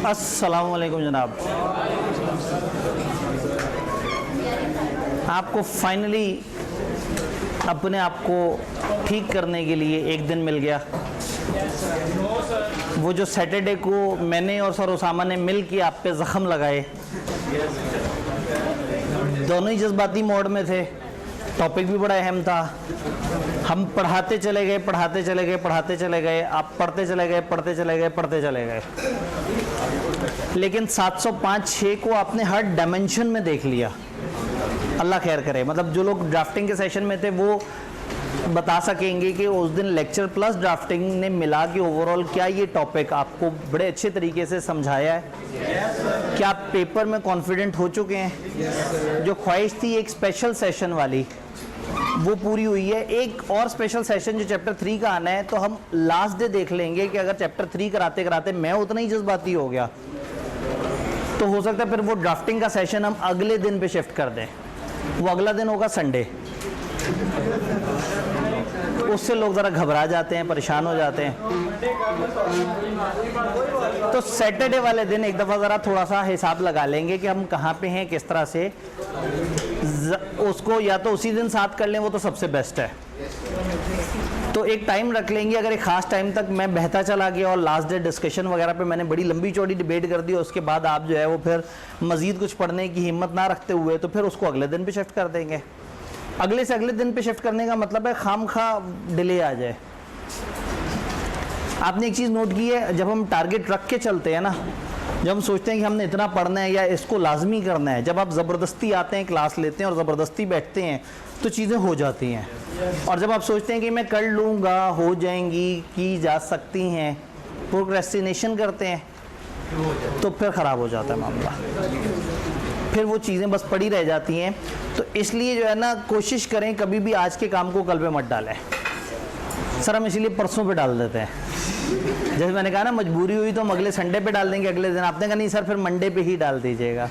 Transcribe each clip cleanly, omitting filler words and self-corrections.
अस्सलाम वालेकुम जनाब। आपको फाइनली अपने आप को ठीक करने के लिए एक दिन मिल गया। वो जो सैटरडे को मैंने और सर उसामा ने मिल के आप पे ज़ख्म लगाए, दोनों ही जज्बाती मोड में थे। टॉपिक भी बड़ा अहम था। हम पढ़ाते चले गए, पढ़ाते चले गए, पढ़ाते चले गए, आप पढ़ते चले गए, पढ़ते चले गए, पढ़ते चले गए, लेकिन 705-6 को आपने हर डायमेंशन में देख लिया। अल्लाह खैर करे। मतलब जो लोग ड्राफ्टिंग के सेशन में थे वो बता सकेंगे कि उस दिन लेक्चर प्लस ड्राफ्टिंग ने मिला कि ओवरऑल क्या ये टॉपिक आपको बड़े अच्छे तरीके से समझाया है। क्या आप पेपर में कॉन्फिडेंट हो चुके हैं? जो ख्वाहिश थी एक स्पेशल सेशन वाली, वो पूरी हुई है। एक और स्पेशल सेशन जो चैप्टर 3 का आना है, तो हम लास्ट डे देख लेंगे कि अगर चैप्टर 3 कराते कराते मैं उतना ही जज्बाती हो गया तो हो सकता है फिर वो ड्राफ्टिंग का सेशन हम अगले दिन पे शिफ्ट कर दें। वो अगला दिन होगा संडे। उससे लोग ज़रा घबरा जाते हैं, परेशान हो जाते हैं। तो सैटरडे वाले दिन एक दफ़ा ज़रा थोड़ा सा हिसाब लगा लेंगे कि हम कहाँ पे हैं, किस तरह से उसको या तो उसी दिन साथ कर लें, वो तो सबसे बेस्ट है। तो एक टाइम रख लेंगे। अगर एक ख़ास टाइम तक मैं बहता चला गया और लास्ट डे डिस्कशन वगैरह पे मैंने बड़ी लंबी चौड़ी डिबेट कर दी, उसके बाद आप जो है वो फिर मज़ीद कुछ पढ़ने की हिम्मत ना रखते हुए, तो फिर उसको अगले दिन पे शिफ्ट कर देंगे। अगले से अगले दिन पे शिफ्ट करने का मतलब है खामखा डिले आ जाए। आपने एक चीज़ नोट की है, जब हम टारगेट रख के चलते हैं ना, जब हम सोचते हैं कि हमने इतना पढ़ना है या इसको लाजमी करना है, जब आप ज़बरदस्ती आते हैं, क्लास लेते हैं और ज़बरदस्ती बैठते हैं तो चीज़ें हो जाती हैं। और जब आप सोचते हैं कि मैं कर लूँगा, हो जाएंगी, की जा सकती हैं, प्रोक्रेस्टिनेशन करते हैं, तो फिर ख़राब हो जाता है मामला। फिर वो चीज़ें बस पड़ी रह जाती हैं। तो इसलिए जो है ना, कोशिश करें कभी भी आज के काम को कल पे मत डालें। सर हम इसीलिए परसों पे डाल देते हैं। जैसे मैंने कहा ना, मजबूरी हुई तो हम अगले संडे पे डाल देंगे, अगले दिन। आपने कहा नहीं सर फिर मंडे पे ही डाल दीजिएगा।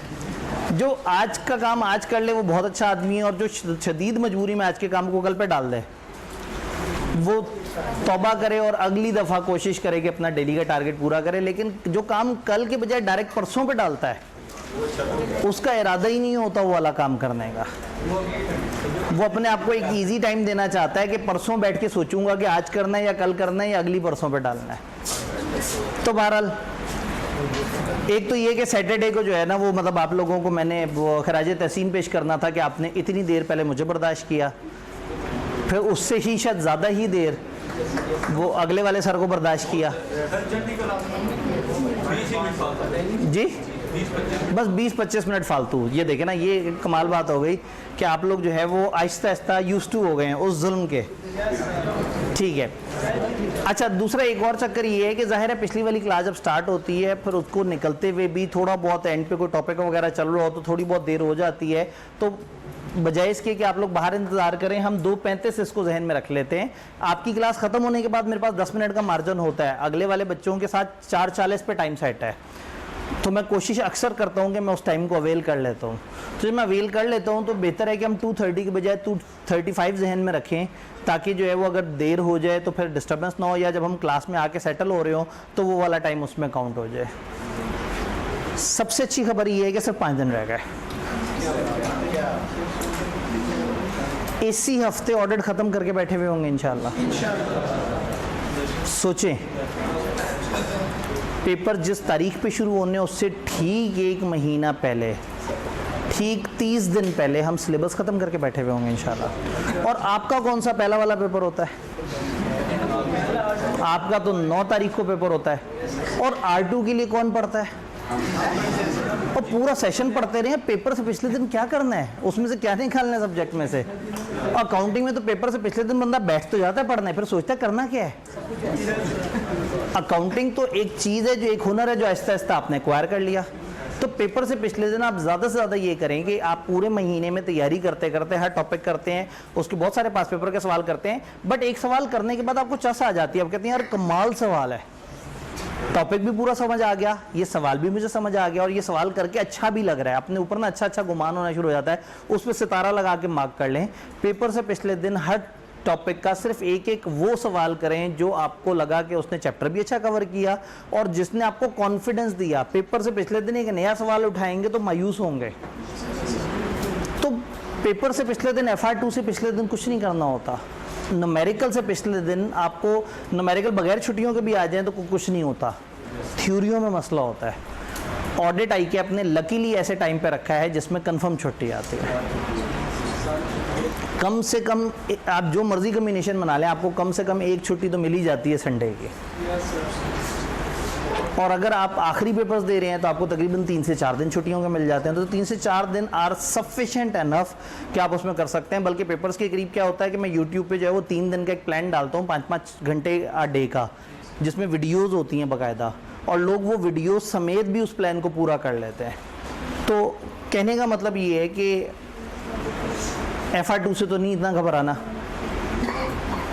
जो आज का काम आज कर ले वो बहुत अच्छा आदमी है, और जो शदीद मजबूरी में आज के काम को कल पे डाल दे वो तौबा करे और अगली दफ़ा कोशिश करे कि अपना डेली का टारगेट पूरा करे। लेकिन जो काम कल के बजाय डायरेक्ट परसों पे डालता है, उसका इरादा ही नहीं होता वो वाला काम करने का। वो अपने आप को एक इजी टाइम देना चाहता है कि परसों बैठ के सोचूंगा कि आज करना है या कल करना है या अगली परसों पे डालना है। तो बहरहाल एक तो ये कि सैटरडे को जो है ना, वो मतलब आप लोगों को मैंने वो खराज तहसीन पेश करना था कि आपने इतनी देर पहले मुझे बर्दाश्त किया, फिर उससे ही शायद ज़्यादा ही देर वो अगले वाले सर को बर्दाश्त किया। जी बस 20-25 मिनट फालतू। ये देखें ना, ये कमाल बात हो गई कि आप लोग जो है वो आहिस्ता आहिस्ता यूज्ड टू हो गए हैं उस जुल्म के। ठीक है। अच्छा, दूसरा एक और चक्कर ये है कि ज़ाहिर है पिछली वाली क्लास जब स्टार्ट होती है, फिर उसको निकलते हुए भी थोड़ा बहुत एंड पे कोई टॉपिक वगैरह चल रहा हो तो थोड़ी बहुत देर हो जाती है। तो बजाय इसके कि आप लोग बाहर इंतज़ार करें, हम 2:35 इसको जहन में रख लेते हैं। आपकी क्लास ख़त्म होने के बाद मेरे पास 10 मिनट का मार्जिन होता है। अगले वाले बच्चों के साथ 4:40 पे टाइम सेट है, तो मैं कोशिश अक्सर करता हूँ कि मैं उस टाइम को अवेल कर लेता हूँ। तो जब मैं अवेल कर लेता हूँ तो बेहतर है कि हम 2:30 के बजाय 2:35 जहन में रखें, ताकि जो है वो अगर देर हो जाए तो फिर डिस्टर्बेंस ना हो, या जब हम क्लास में आके सेटल हो रहे हो तो वो वाला टाइम उसमें काउंट हो जाए। सबसे अच्छी खबर ये है कि सिर्फ 5 दिन रह गए। इसी हफ्ते ऑडिट ख़त्म करके बैठे हुए होंगे इंशाल्लाह। सोचें, पेपर जिस तारीख पे शुरू होने उससे ठीक 1 महीना पहले, ठीक 30 दिन पहले हम सिलेबस ख़त्म करके बैठे हुए होंगे इंशाल्लाह। और आपका कौन सा पहला वाला पेपर होता है? आपका तो 9 तारीख को पेपर होता है। और R2 के लिए कौन पढ़ता है? और पूरा सेशन पढ़ते रहे, पेपर से पिछले दिन क्या करना है, उसमें से क्या निकालना है सब्जेक्ट में से। अकाउंटिंग में तो पेपर से पिछले दिन बंदा बैठ तो जाता है पढ़ने, फिर सोचता है करना क्या है। अकाउंटिंग तो एक चीज़ है, जो एक हुनर है, जो आहिस्ता आहिस्ता आपने एक्वायर कर लिया। तो पेपर से पिछले दिन आप ज़्यादा से ज़्यादा ये करें कि आप पूरे महीने में तैयारी करते करते हर टॉपिक करते हैं, उसके बहुत सारे पास पेपर के सवाल करते हैं, बट एक सवाल करने के बाद आपको चस आ जाती है। आप कहते हैं यार कमाल सवाल है, टॉपिक भी पूरा समझ आ गया, ये सवाल भी मुझे समझ आ गया, और ये सवाल करके अच्छा भी लग रहा है। अपने ऊपर ना अच्छा अच्छा गुमान होना शुरू हो जाता है। उस पर सितारा लगा के मार्क कर लें। पेपर से पिछले दिन हर टॉपिक का सिर्फ एक एक वो सवाल करें जो आपको लगा कि उसने चैप्टर भी अच्छा कवर किया और जिसने आपको कॉन्फिडेंस दिया। पेपर से पिछले दिन एक नया सवाल उठाएंगे तो मायूस होंगे। तो पेपर से पिछले दिन, FR2 से पिछले दिन कुछ नहीं करना होता। न्यूमेरिकल से पिछले दिन आपको न्यूमेरिकल बगैर छुट्टियों के भी आ जाएं तो कुछ नहीं होता, थ्योरियों में मसला होता है। ऑडिट आई के अपने लकीली ऐसे टाइम पे रखा है जिसमें कंफर्म छुट्टी आती है। कम से कम आप जो मर्जी कम्बिनेशन बना लें, आपको कम से कम एक छुट्टी तो मिल ही जाती है संडे की। और अगर आप आखिरी पेपर्स दे रहे हैं तो आपको तकरीबन 3 से 4 दिन छुट्टियों के मिल जाते हैं। तो 3 से 4 दिन आर सफिशिएंट एनफ कि आप उसमें कर सकते हैं। बल्कि पेपर्स के करीब क्या होता है कि मैं यूट्यूब पे जो है वो 3 दिन का एक प्लान डालता हूँ, 5-5 घंटे आ डे का, जिसमें वीडियोज़ होती हैं बाकायदा, और लोग वो वीडियो समेत भी उस प्लान को पूरा कर लेते हैं। तो कहने का मतलब ये है कि FR2 से तो नहीं इतना घबराना,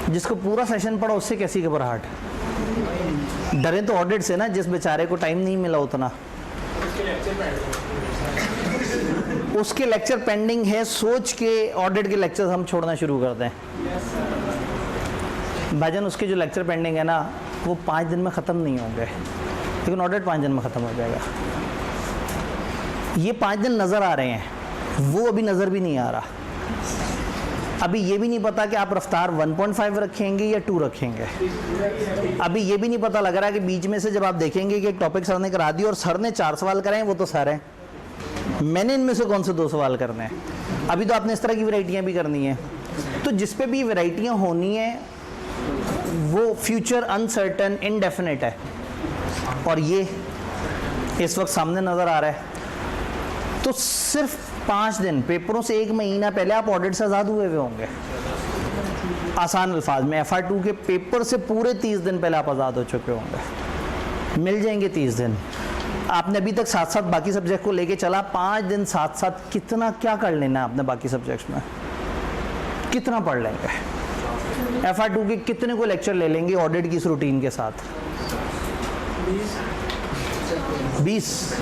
जिसको पूरा सेशन पढ़ा उससे कैसी घबराहट। डरे तो ऑडिट से ना, जिस बेचारे को टाइम नहीं मिला उतना, उसके लेक्चर पेंडिंग है, सोच के ऑडिट के लेक्चर्स हम छोड़ना शुरू कर दें। भाईजान उसके जो लेक्चर पेंडिंग है ना वो 5 दिन में ख़त्म नहीं होंगे, लेकिन ऑडिट 5 दिन में ख़त्म हो जाएगा। ये 5 दिन नज़र आ रहे हैं, वो अभी नज़र भी नहीं आ रहा। अभी ये भी नहीं पता कि आप रफ्तार 1.5 रखेंगे या 2 रखेंगे। अभी ये भी नहीं पता लग रहा कि बीच में से जब आप देखेंगे कि एक टॉपिक सर ने करा दिया और सर ने 4 सवाल कराए, वो तो सर हैं, मैंने इनमें से कौन से 2 सवाल करने हैं। अभी तो आपने इस तरह की वैरायटियाँ भी करनी है। तो जिस पे भी वैरायटियाँ होनी है वो फ्यूचर अनसर्टन, इनडेफिनेट है, और ये इस वक्त सामने नज़र आ रहा है। तो सिर्फ 5 दिन, पेपरों से 1 महीना पहले आप ऑडिट से आज़ाद हुए होंगे। आसान अल्फाज में FR2 के पेपर से पूरे 30 दिन पहले आप आज़ाद हो चुके होंगे। मिल जाएंगे 30 दिन। आपने अभी तक साथ साथ बाकी सब्जेक्ट को लेके चला, 5 दिन साथ साथ कितना क्या कर लेना है आपने बाकी सब्जेक्ट्स में, कितना पढ़ लेंगे। FR2 के कितने को लेक्चर ले लेंगे ऑडिट की इस रूटीन के साथ? 20।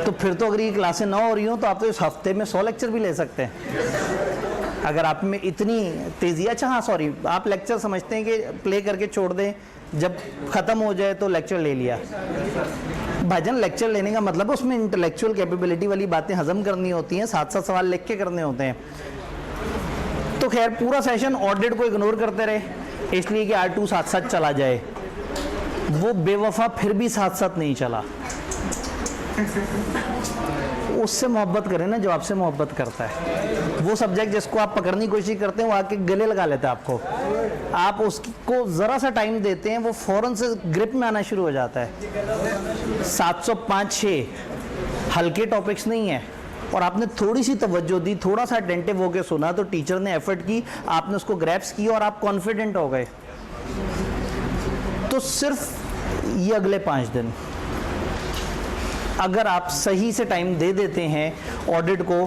तो फिर तो अगर ये क्लासें ना हो रही हो तो आप तो इस हफ्ते में 100 लेक्चर भी ले सकते हैं, अगर आप में इतनी तेज़ी। अच्छा हाँ, सॉरी, आप लेक्चर समझते हैं कि प्ले करके छोड़ दें, जब ख़त्म हो जाए तो लेक्चर ले लिया। भाईजान लेक्चर लेने का मतलब उसमें इंटेलेक्चुअल कैपेबिलिटी वाली बातें हजम करनी होती हैं, 7-7 सवाल लिख के करने होते हैं। तो खैर पूरा सेशन ऑडिट को इग्नोर करते रहे इसलिए कि R2 साथ साथ चला जाए। वो बेवफा फिर भी साथ साथ नहीं चला। उससे मोहब्बत करें ना जो आपसे मोहब्बत करता है। वो सब्जेक्ट जिसको आप पकड़ने की कोशिश करते हैं वो आके गले लगा लेता है आपको। आप उसको ज़रा सा टाइम देते हैं वो फ़ौरन से ग्रिप में आना शुरू हो जाता है। 705-6 हल्के टॉपिक्स नहीं है, और आपने थोड़ी सी तवज्जो दी, थोड़ा सा अटेंटिव होकर सुना, तो टीचर ने एफर्ट की, आपने उसको ग्रैप्स किया और आप कॉन्फिडेंट हो गए। तो सिर्फ ये अगले 5 दिन अगर आप सही से टाइम दे देते हैं ऑडिट को,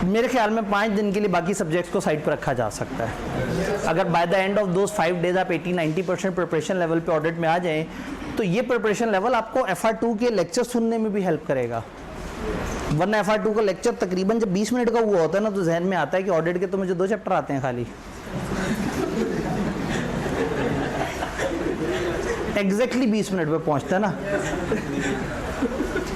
मेरे ख्याल में 5 दिन के लिए बाकी सब्जेक्ट्स को साइड पर रखा जा सकता है। अगर by the end of those 5 days आप 80-90% प्रिपरेशन लेवल पे ऑडिट में आ जाएं, तो ये प्रिपरेशन लेवल आपको FR2 के लेक्चर सुनने में भी हेल्प करेगा। वरना FR2 का लेक्चर तकरीबन जब 20 मिनट का हुआ होता है ना, तो जहन में आता है कि ऑडिट के तो मुझे 2 चैप्टर आते हैं खाली। एग्जैक्टली 20 मिनट पे पहुंचता है ना,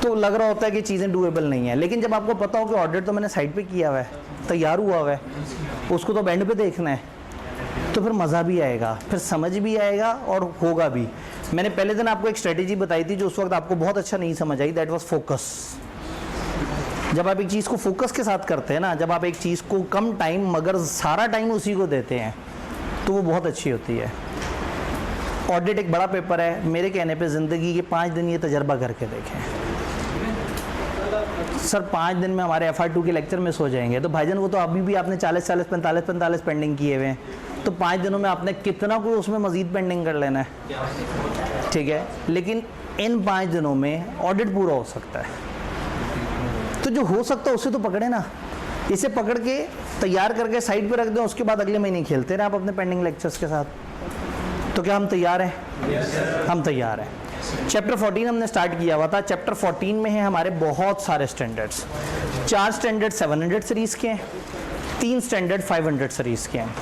तो लग रहा होता है कि चीज़ें डूएबल नहीं है। लेकिन जब आपको पता हो कि ऑडिट तो मैंने साइड पे किया हुआ है, तैयार हुआ हुआ है, उसको तो एंड पे देखना है, तो फिर मज़ा भी आएगा, फिर समझ भी आएगा और होगा भी। मैंने पहले दिन आपको एक स्ट्रेटेजी बताई थी जो उस वक्त आपको बहुत अच्छा नहीं समझ आई, दैट वाज फोकस। जब आप एक चीज़ को फोकस के साथ करते हैं ना, जब आप एक चीज़ को कम टाइम मगर सारा टाइम उसी को देते हैं, तो वो बहुत अच्छी होती है। ऑडिट एक बड़ा पेपर है, मेरे कहने पे ज़िंदगी के 5 दिन ये तजर्बा करके देखें। सर 5 दिन में हमारे FR2 के लेक्चर मिस हो जाएंगे, तो भाईजान वो तो अभी भी आपने 40-40, 45-45 पेंडिंग किए हुए हैं, तो 5 दिनों में आपने कितना कोई उसमें मज़ीद पेंडिंग कर लेना है, ठीक है। लेकिन इन 5 दिनों में ऑडिट पूरा हो सकता है, तो जो हो सकता है उसे तो पकड़े ना, इसे पकड़ के तैयार करके साइड पे रख दें, उसके बाद अगले महीने खेलते रहे आप अपने पेंडिंग लेक्चर्स के साथ। तो क्या हम तैयार हैं? हम तैयार हैं। चैप्टर 14 हमने स्टार्ट किया हुआ था। चैप्टर 14 में है हमारे बहुत सारे स्टैंडर्ड्स। 4 स्टैंडर्ड 700 सीरीज़ के हैं, 3 स्टैंडर्ड 500 सीरीज़ के हैं।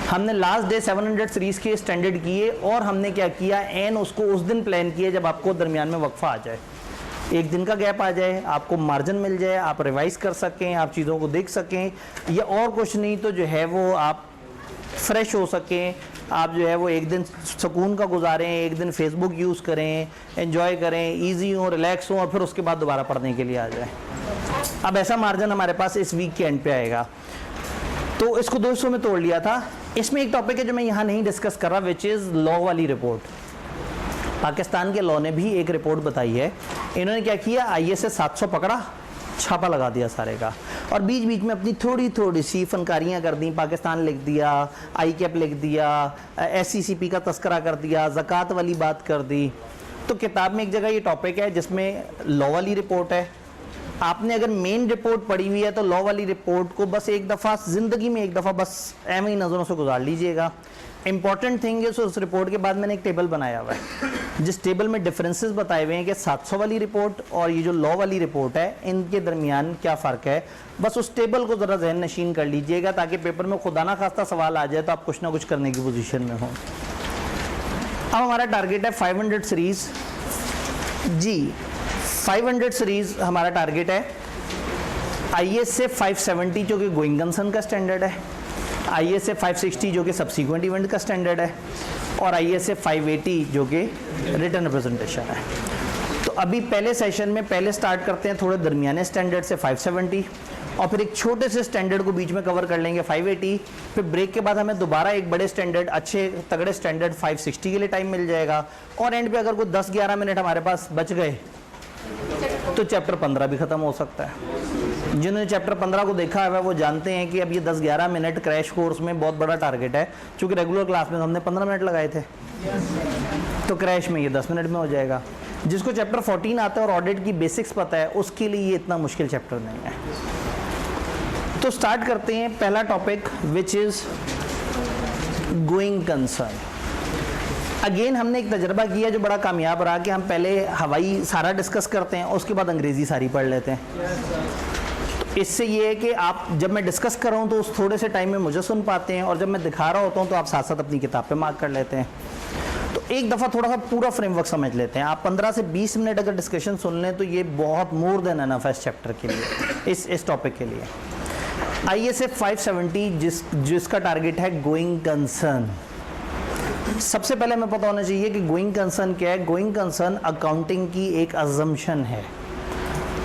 हमने लास्ट डे 700 सीरीज़ के स्टैंडर्ड किए और हमने क्या किया, एन उसको उस दिन प्लान किया जब आपको दरमियान में वक्फा आ जाए, एक दिन का गैप आ जाए, आपको मार्जिन मिल जाए, आप रिवाइज कर सकें, आप चीज़ों को देख सकें, या और कुछ नहीं तो जो है वो आप फ्रेश हो सकें, आप जो है वो एक दिन सुकून का गुजारें, एक दिन फेसबुक यूज़ करें, एंजॉय करें, इजी हो, रिलैक्स हो, और फिर उसके बाद दोबारा पढ़ने के लिए आ जाए। अब ऐसा मार्जिन हमारे पास इस वीक के एंड पे आएगा, तो इसको 2 हिस्सों में तोड़ लिया था। इसमें एक टॉपिक है जो मैं यहाँ नहीं डिस्कस कर रहा, विच इज़ लॉ वाली रिपोर्ट। पाकिस्तान के लॉ ने भी एक रिपोर्ट बताई है। इन्होंने क्या किया, ISS 700 पकड़ा, छापा लगा दिया सारे का, और बीच बीच में अपनी थोड़ी थोड़ी सी फनकारियाँ कर दी। पाकिस्तान लिख दिया, ICAP लिख दिया, SCCP का तस्करा कर दिया, ज़कात वाली बात कर दी। तो किताब में एक जगह ये टॉपिक है जिसमें लॉ वाली रिपोर्ट है। आपने अगर मेन रिपोर्ट पढ़ी हुई है तो लॉ वाली रिपोर्ट को बस एक दफ़ा ज़िंदगी में, एक दफ़ा बस एवं ही नज़रों से गुजार लीजिएगा। इंपॉर्टेंट थिंग है, उस रिपोर्ट के बाद मैंने एक टेबल बनाया हुआ है जिस टेबल में डिफरेंसेस बताए हुए हैं कि 700 वाली रिपोर्ट और ये जो लॉ वाली रिपोर्ट है इनके दरमियान क्या फ़र्क है। बस उस टेबल को ज़रा जहन नशीन कर लीजिएगा ताकि पेपर में खुदा ना खास्ता सवाल आ जाए तो आप कुछ ना कुछ करने की पोजीशन में हों। अब हमारा टारगेट है 500 सीरीज़ जी, 500 सीरीज़ हमारा टारगेट है। ISA 570 जो कि गोइंग कंसर्न का स्टैंडर्ड है, ISA 560 जो कि सब्सीक्वेंट इवेंट का स्टैंडर्ड है, और ISA 580 जो कि रिटर्न रिप्रेजेंटेशन है। तो अभी पहले सेशन में पहले स्टार्ट करते हैं थोड़े दरमियाने स्टैंडर्ड से 570, और फिर एक छोटे से स्टैंडर्ड को बीच में कवर कर लेंगे 580। फिर ब्रेक के बाद हमें दोबारा एक बड़े स्टैंडर्ड, अच्छे तगड़े स्टैंडर्ड 560 के लिए टाइम मिल जाएगा, और एंड पे अगर कोई 10-11 मिनट हमारे पास बच गए तो चैप्टर 15 भी ख़त्म हो सकता है। जिन्होंने चैप्टर 15 को देखा है वो जानते हैं कि अब ये 10-11 मिनट क्रैश कोर्स में बहुत बड़ा टारगेट है, क्योंकि रेगुलर क्लास में हमने 15 मिनट लगाए थे, तो क्रैश में ये 10 मिनट में हो जाएगा। जिसको चैप्टर 14 आता है और ऑडिट की बेसिक्स पता है उसके लिए ये इतना मुश्किल चैप्टर नहीं है। तो स्टार्ट करते हैं पहला topic which is going concern. Again हमने एक तजर्बा किया जो बड़ा कामयाब रहा कि हम पहले हवाई सारा डिस्कस करते हैं, उसके बाद अंग्रेज़ी सारी पढ़ लेते हैं। इससे ये है कि आप, जब मैं डिस्कस कर रहा हूँ तो उस थोड़े से टाइम में मुझे सुन पाते हैं, और जब मैं दिखा रहा होता हूँ तो आप साथ साथ अपनी किताब पे मार्क कर लेते हैं। तो एक दफ़ा थोड़ा सा पूरा फ्रेमवर्क समझ लेते हैं। आप 15 से 20 मिनट अगर डिस्कशन सुन लें तो ये बहुत मोर देन एनफ है इस चैप्टर के लिए, इस टॉपिक के लिए। ISA 570 जिसका टारगेट है गोइंग कंसर्न। सबसे पहले हमें पता होना चाहिए कि गोइंग कंसर्न क्या है। गोइंग कंसर्न अकाउंटिंग की एक अजम्पशन है।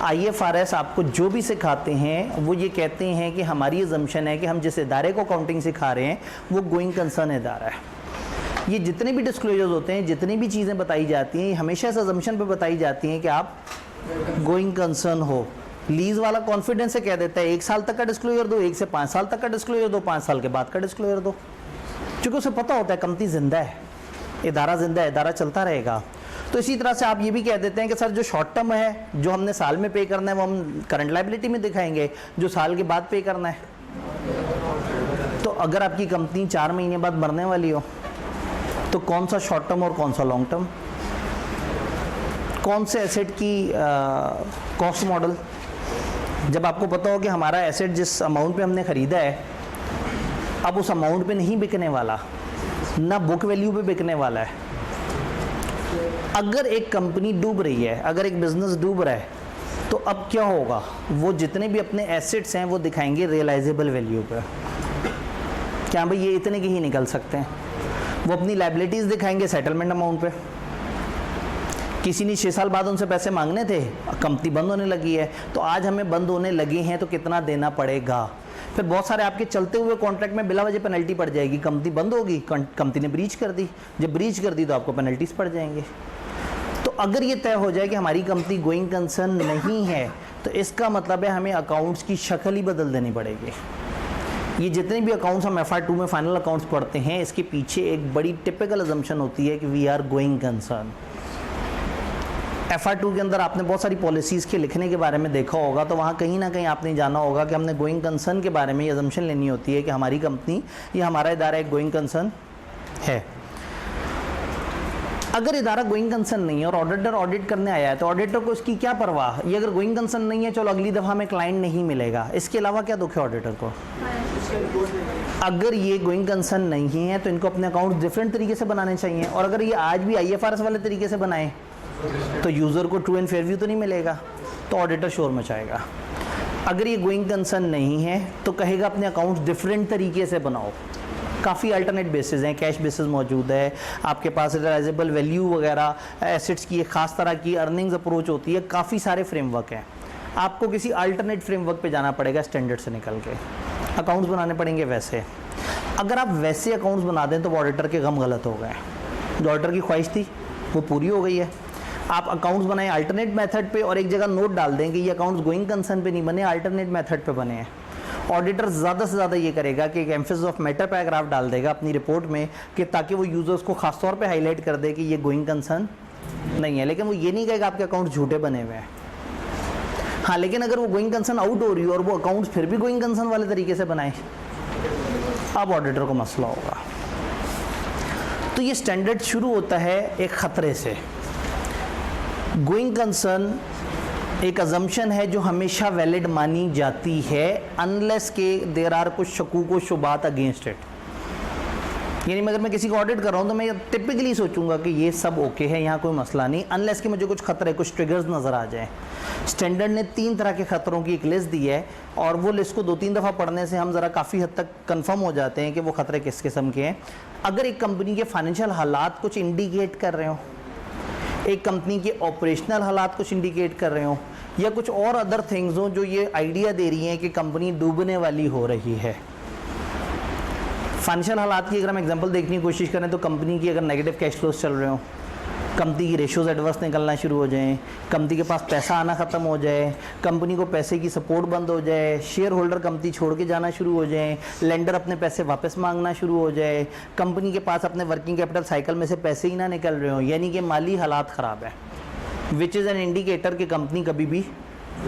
IFRS आपको जो भी सिखाते हैं वो ये कहते हैं कि हमारी अजम्पशन है कि हम जिस इदारे को अकाउंटिंग सिखा रहे हैं वो गोइंग कंसर्न इदारा है। ये जितने भी डिस्क्लोजर्स होते हैं, जितनी भी चीज़ें बताई जाती हैं, हमेशा इस अजम्पशन पे बताई जाती हैं कि आप गोइंग कंसर्न हो। लीज वाला कॉन्फिडेंस से कह देता है 1 साल तक का डिस्क्लोजर दो, 1 से 5 साल तक का डिस्क्लोजर दो, 5 साल के बाद का डिस्क्लोजर दो, क्योंकि उसे पता होता है कंपनी जिंदा है, इदारा जिंदा है, इदारा चलता रहेगा। तो इसी तरह से आप ये भी कह देते हैं कि सर जो शॉर्ट टर्म है, जो हमने साल में पे करना है वो हम करंट लायबिलिटी में दिखाएंगे, जो साल के बाद पे करना है। तो अगर आपकी कंपनी 4 महीने बाद मरने वाली हो तो कौन सा शॉर्ट टर्म और कौन सा लॉन्ग टर्म, कौन से एसेट की कॉस्ट मॉडल। जब आपको पता हो कि हमारा एसेट जिस अमाउंट पे हमने ख़रीदा है अब उस अमाउंट पे नहीं बिकने वाला, ना बुक वैल्यू पे बिकने वाला है। अगर एक कंपनी डूब रही है, अगर एक बिजनेस डूब रहा है, तो अब क्या होगा, वो जितने भी अपने एसेट्स हैं वो दिखाएंगे रियलाइजेबल वैल्यू पे, क्या भाई ये इतने के ही निकल सकते हैं। वो अपनी लायबिलिटीज़ दिखाएंगे सेटलमेंट अमाउंट पे। किसी ने 6 साल बाद उनसे पैसे मांगने थे, कंपनी बंद होने लगी है, तो आज हमें बंद होने लगे हैं तो कितना देना पड़ेगा। फिर बहुत सारे आपके चलते हुए कॉन्ट्रैक्ट में बिला वजह पेनल्टी पड़ जाएगी, कंपनी बंद होगी, कंपनी ने ब्रीच कर दी, जब ब्रीच कर दी तो आपको पेनल्टीज पड़ जाएंगे। तो अगर ये तय हो जाए कि हमारी कंपनी गोइंग कंसर्न नहीं है तो इसका मतलब है हमें अकाउंट्स की शक्ल ही बदल देनी पड़ेगी। ये जितने भी अकाउंट्स हम FR2 में फाइनल अकाउंट्स पढ़ते हैं, इसके पीछे एक बड़ी टिपिकल अजम्पशन होती है कि we are going concern. FR2 के अंदर आपने बहुत सारी पॉलिसीज़ के लिखने के बारे में देखा होगा, तो वहाँ कहीं ना कहीं आपने जाना होगा कि हमने गोइंग कंसर्न के बारे में ये अजम्पशन लेनी होती है कि हमारी कंपनी या हमारा इदारा एक गोइंग कंसर्न है। अगर इदारा गोइंग कंसर्न नहीं है और ऑडिटर ऑडिट करने आया है तो ऑडिटर को इसकी क्या परवाह, ये अगर गोइंग कंसर्न नहीं है चलो अगली दफ़ा हमें क्लाइंट नहीं मिलेगा, इसके अलावा क्या दुख है ऑडिटर को? अगर ये गोइंग कंसर्न नहीं है तो इनको अपने अकाउंट डिफरेंट तरीके से बनाने चाहिए, और अगर ये आज भी IFRS वाले तरीके से बनाए तो यूज़र को ट्रू एंड फेयर व्यू तो नहीं मिलेगा, तो ऑडिटर शोर मचाएगा। अगर ये गोइंग कंसर्न नहीं है तो कहेगा अपने अकाउंट्स डिफरेंट तरीके से बनाओ। काफ़ी अल्टरनेट बेसिस हैं, कैश बेसिस मौजूद है, आपके पास रियलाइजेबल वैल्यू वगैरह, एसेट्स की एक ख़ास तरह की अर्निंग्स अप्रोच होती है, काफ़ी सारे फ्रेमवर्क हैं। आपको किसी अल्टरनेट फ्रेमवर्क पे जाना पड़ेगा, स्टैंडर्ड से निकल के अकाउंट्स बनाने पड़ेंगे वैसे। अगर आप वैसे अकाउंट्स बना दें तो ऑडिटर के गम गलत हो गए, जो ऑडिटर की ख्वाहिश थी वो पूरी हो गई है। आप अकाउंट्स बनाएं अल्टरनेट मेथड पे और एक जगह नोट डाल दें कि ये अकाउंट्स गोइंग कंसर्न पे नहीं बने, अल्टरनेट मेथड पे बने हैं। ऑडिटर ज़्यादा से ज़्यादा ये करेगा कि एक एम्फेसिस ऑफ मैटर पैराग्राफ डाल देगा अपनी रिपोर्ट में कि ताकि वो यूज़र्स को खास तौर पे हाईलाइट कर दे कि ये गोइंग कंसर्न नहीं है, लेकिन वो ये नहीं कहेगा आपके अकाउंट झूठे बने हुए हैं। हाँ, लेकिन अगर वो गोइंग कंसर्न आउट हो रही हो और वो अकाउंट्स फिर भी गोइंग कंसर्न वाले तरीके से बनाए, अब ऑडिटर को मसला होगा। तो ये स्टैंडर्ड शुरू होता है एक ख़तरे से। गोइंग कंसर्न एक अजम्पशन है जो हमेशा वैलिड मानी जाती है अनलेस के देर आर कुछ शकूक व शुबात अगेंस्ट इट। यानी अगर मैं किसी को ऑडिट कर रहा हूँ तो मैं टिपिकली सोचूंगा कि ये सब ओके है, यहाँ कोई मसला नहीं, अनलेस कि मुझे कुछ खतरे, कुछ ट्रिगर्स नज़र आ जाएं। स्टैंडर्ड ने 3 तरह के खतरों की एक लिस्ट दी है और वो लिस्ट को 2-3 दफ़ा पढ़ने से हम ज़रा काफ़ी हद तक कंफर्म हो जाते हैं कि वो खतरे किस किस्म के हैं। अगर एक कंपनी के फाइनेंशियल हालात कुछ इंडिकेट कर रहे हो, एक कंपनी के ऑपरेशनल हालात कुछ इंडिकेट कर रहे हो, या कुछ और अदर थिंग्स हो जो ये आइडिया दे रही हैं कि कंपनी डूबने वाली हो रही है। फाइनेंशियल हालात की अगर हम एग्जांपल देखने की कोशिश करें तो कंपनी की अगर नेगेटिव कैश फ्लोज चल रहे हो, कंपनी की रेशियोज एडवर्स निकलना शुरू हो जाएं, कंपनी के पास पैसा आना ख़त्म हो जाए, कंपनी को पैसे की सपोर्ट बंद हो जाए, शेयर होल्डर कंपनी छोड़ के जाना शुरू हो जाए, लेंडर अपने पैसे वापस मांगना शुरू हो जाए, कंपनी के पास अपने वर्किंग कैपिटल साइकिल में से पैसे ही ना निकल रहे हो, यानी कि माली हालात ख़राब है, विच इज़ एन इंडिकेटर कि कंपनी कभी भी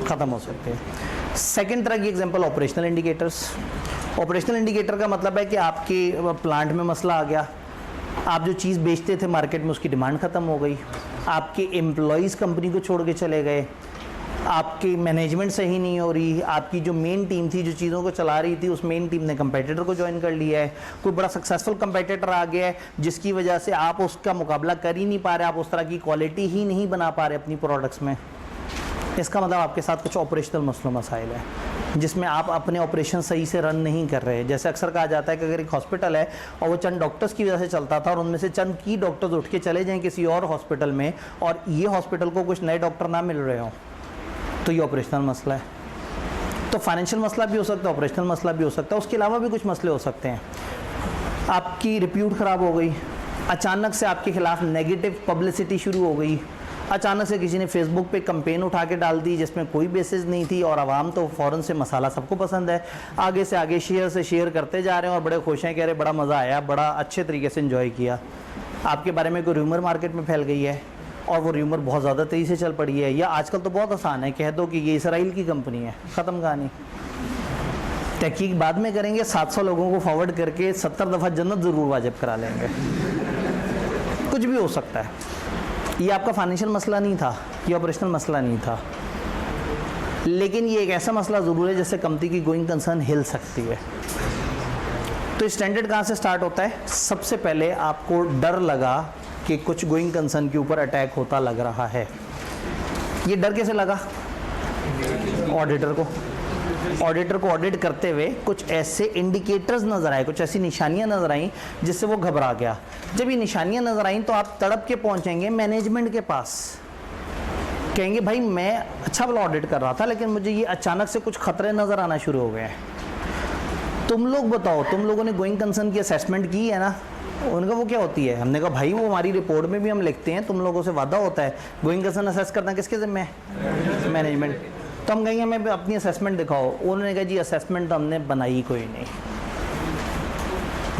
ख़त्म हो सकती है। सेकेंड तरह की example operational indicators. Operational indicator का मतलब है कि आपके प्लांट में मसला आ गया, आप जो चीज़ बेचते थे मार्केट में उसकी डिमांड ख़त्म हो गई, आपके एम्प्लॉयज़ कंपनी को छोड़ के चले गए, आपकी मैनेजमेंट सही नहीं हो रही, आपकी जो मेन टीम थी जो चीज़ों को चला रही थी उस मेन टीम ने कंपेटिटर को ज्वाइन कर लिया है, कोई बड़ा सक्सेसफुल कंपेटिटर आ गया है जिसकी वजह से आप उसका मुकाबला कर ही नहीं पा रहे, आप उस तरह की क्वालिटी ही नहीं बना पा रहे अपनी प्रोडक्ट्स में। इसका मतलब आपके साथ कुछ ऑपरेशनल मसलों मसाइल है जिसमें आप अपने ऑपरेशन सही से रन नहीं कर रहे। जैसे अक्सर कहा जाता है कि अगर एक हॉस्पिटल है और वो चंद डॉक्टर्स की वजह से चलता था और उनमें से चंद की डॉक्टर्स उठ के चले जाएं किसी और हॉस्पिटल में और ये हॉस्पिटल को कुछ नए डॉक्टर ना मिल रहे हों, तो ये ऑपरेशनल मसला है। तो फाइनेंशियल मसला भी हो सकता है, ऑपरेशनल मसला भी हो सकता है, उसके अलावा भी कुछ मसले हो सकते हैं। आपकी रिप्यूट ख़राब हो गई, अचानक से आपके खिलाफ नेगेटिव पब्लिसिटी शुरू हो गई, अचानक से किसी ने फेसबुक पे कंपेन उठा के डाल दी जिसमें कोई बेसिस नहीं थी और आवाम तो फ़ौरन से मसाला सबको पसंद है, आगे से आगे शेयर से शेयर करते जा रहे हैं और बड़े खुश हैं, कह रहे बड़ा मज़ा आया, बड़ा अच्छे तरीके से इन्जॉय किया। आपके बारे में कोई रूमर मार्केट में फैल गई है और वो रूमर बहुत ज़्यादा तेज़ी से चल पड़ी है, या आजकल तो बहुत आसान है, कह दो कि ये इसराइल की कंपनी है, ख़त्म कहानी। तहकीक बाद में करेंगे, 700 लोगों को फॉरवर्ड करके 70 दफ़ा जन्नत ज़रूर वाजिब करा लेंगे। कुछ भी हो सकता है। ये आपका फाइनेंशियल मसला नहीं था, ये ऑपरेशनल मसला नहीं था, लेकिन ये एक ऐसा मसला ज़रूर है जिससे कंपनी की गोइंग कंसर्न हिल सकती है। तो स्टैंडर्ड कहाँ से स्टार्ट होता है? सबसे पहले आपको डर लगा कि कुछ गोइंग कंसर्न के ऊपर अटैक होता लग रहा है। ये डर कैसे लगा? ऑडिटर को ऑडिट करते हुए कुछ ऐसे इंडिकेटर्स नज़र आए, कुछ ऐसी निशानियां नज़र आईं जिससे वो घबरा गया। जब ये निशानियां नज़र आईं तो आप तड़प के पहुंचेंगे मैनेजमेंट के पास, कहेंगे भाई मैं अच्छा भला ऑडिट कर रहा था लेकिन मुझे ये अचानक से कुछ खतरे नज़र आना शुरू हो गए हैं, तुम लोग बताओ, तुम लोगों ने गोइंग कंसर्न की असेसमेंट की है ना? उनका वो क्या होती है? हमने कहा भाई वो हमारी रिपोर्ट में भी हम लिखते हैं, तुम लोगों से वादा होता है, गोइंग कंसर्न असेस करना किसके ज़िम्मे है? मैनेजमेंट। तो हम कहेंगे हमें अपनी असेसमेंट दिखाओ, उन्होंने कहा जी असेसमेंट तो हमने बनाई कोई नहीं।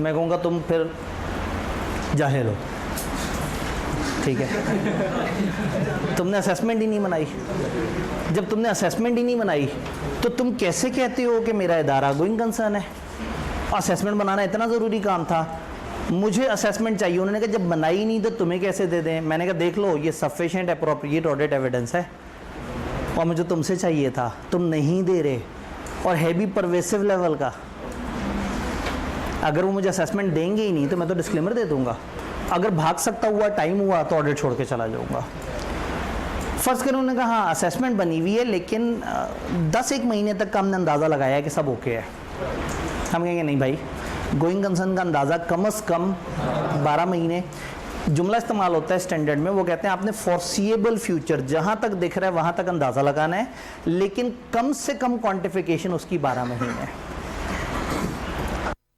मैं कहूँगा तुम फिर जाहिल हो, ठीक है, तुमने असेसमेंट ही नहीं बनाई। जब तुमने असेसमेंट ही नहीं बनाई तो तुम कैसे कहते हो कि मेरा इदारा गोइंग कंसर्न है? असेसमेंट बनाना इतना ज़रूरी काम था, मुझे असेसमेंट चाहिए। उन्होंने कहा जब बनाई नहीं तो तुम्हें कैसे दे दें। मैंने कहा देख लो ये सफिशिएंट अप्रोप्रिएट ऑडिट एविडेंस है और मुझे तुमसे चाहिए था, तुम नहीं दे रहे और है भी परवेसिव लेवल का। अगर वो मुझे असेसमेंट देंगे ही नहीं तो मैं तो डिस्क्लेमर दे दूंगा। अगर भाग सकता हुआ टाइम हुआ तो ऑडिट छोड़ के चला जाऊंगा। फर्स्ट करें उन्होंने कहा हाँ असेसमेंट बनी हुई है लेकिन 10-1 महीने तक का हमने अंदाज़ा लगाया कि सब ओके है। हम कहेंगे नहीं भाई, गोइंग कंसर्न का अंदाज़ा कम से कम 12 महीने। जुमला इस्तेमाल होता है स्टैंडर्ड में, वो कहते हैं आपने फॉरसीएबल फ्यूचर जहाँ तक दिख रहा है वहाँ तक अंदाज़ा लगाना है, लेकिन कम से कम क्वांटिफिकेशन उसकी 12 महीने है।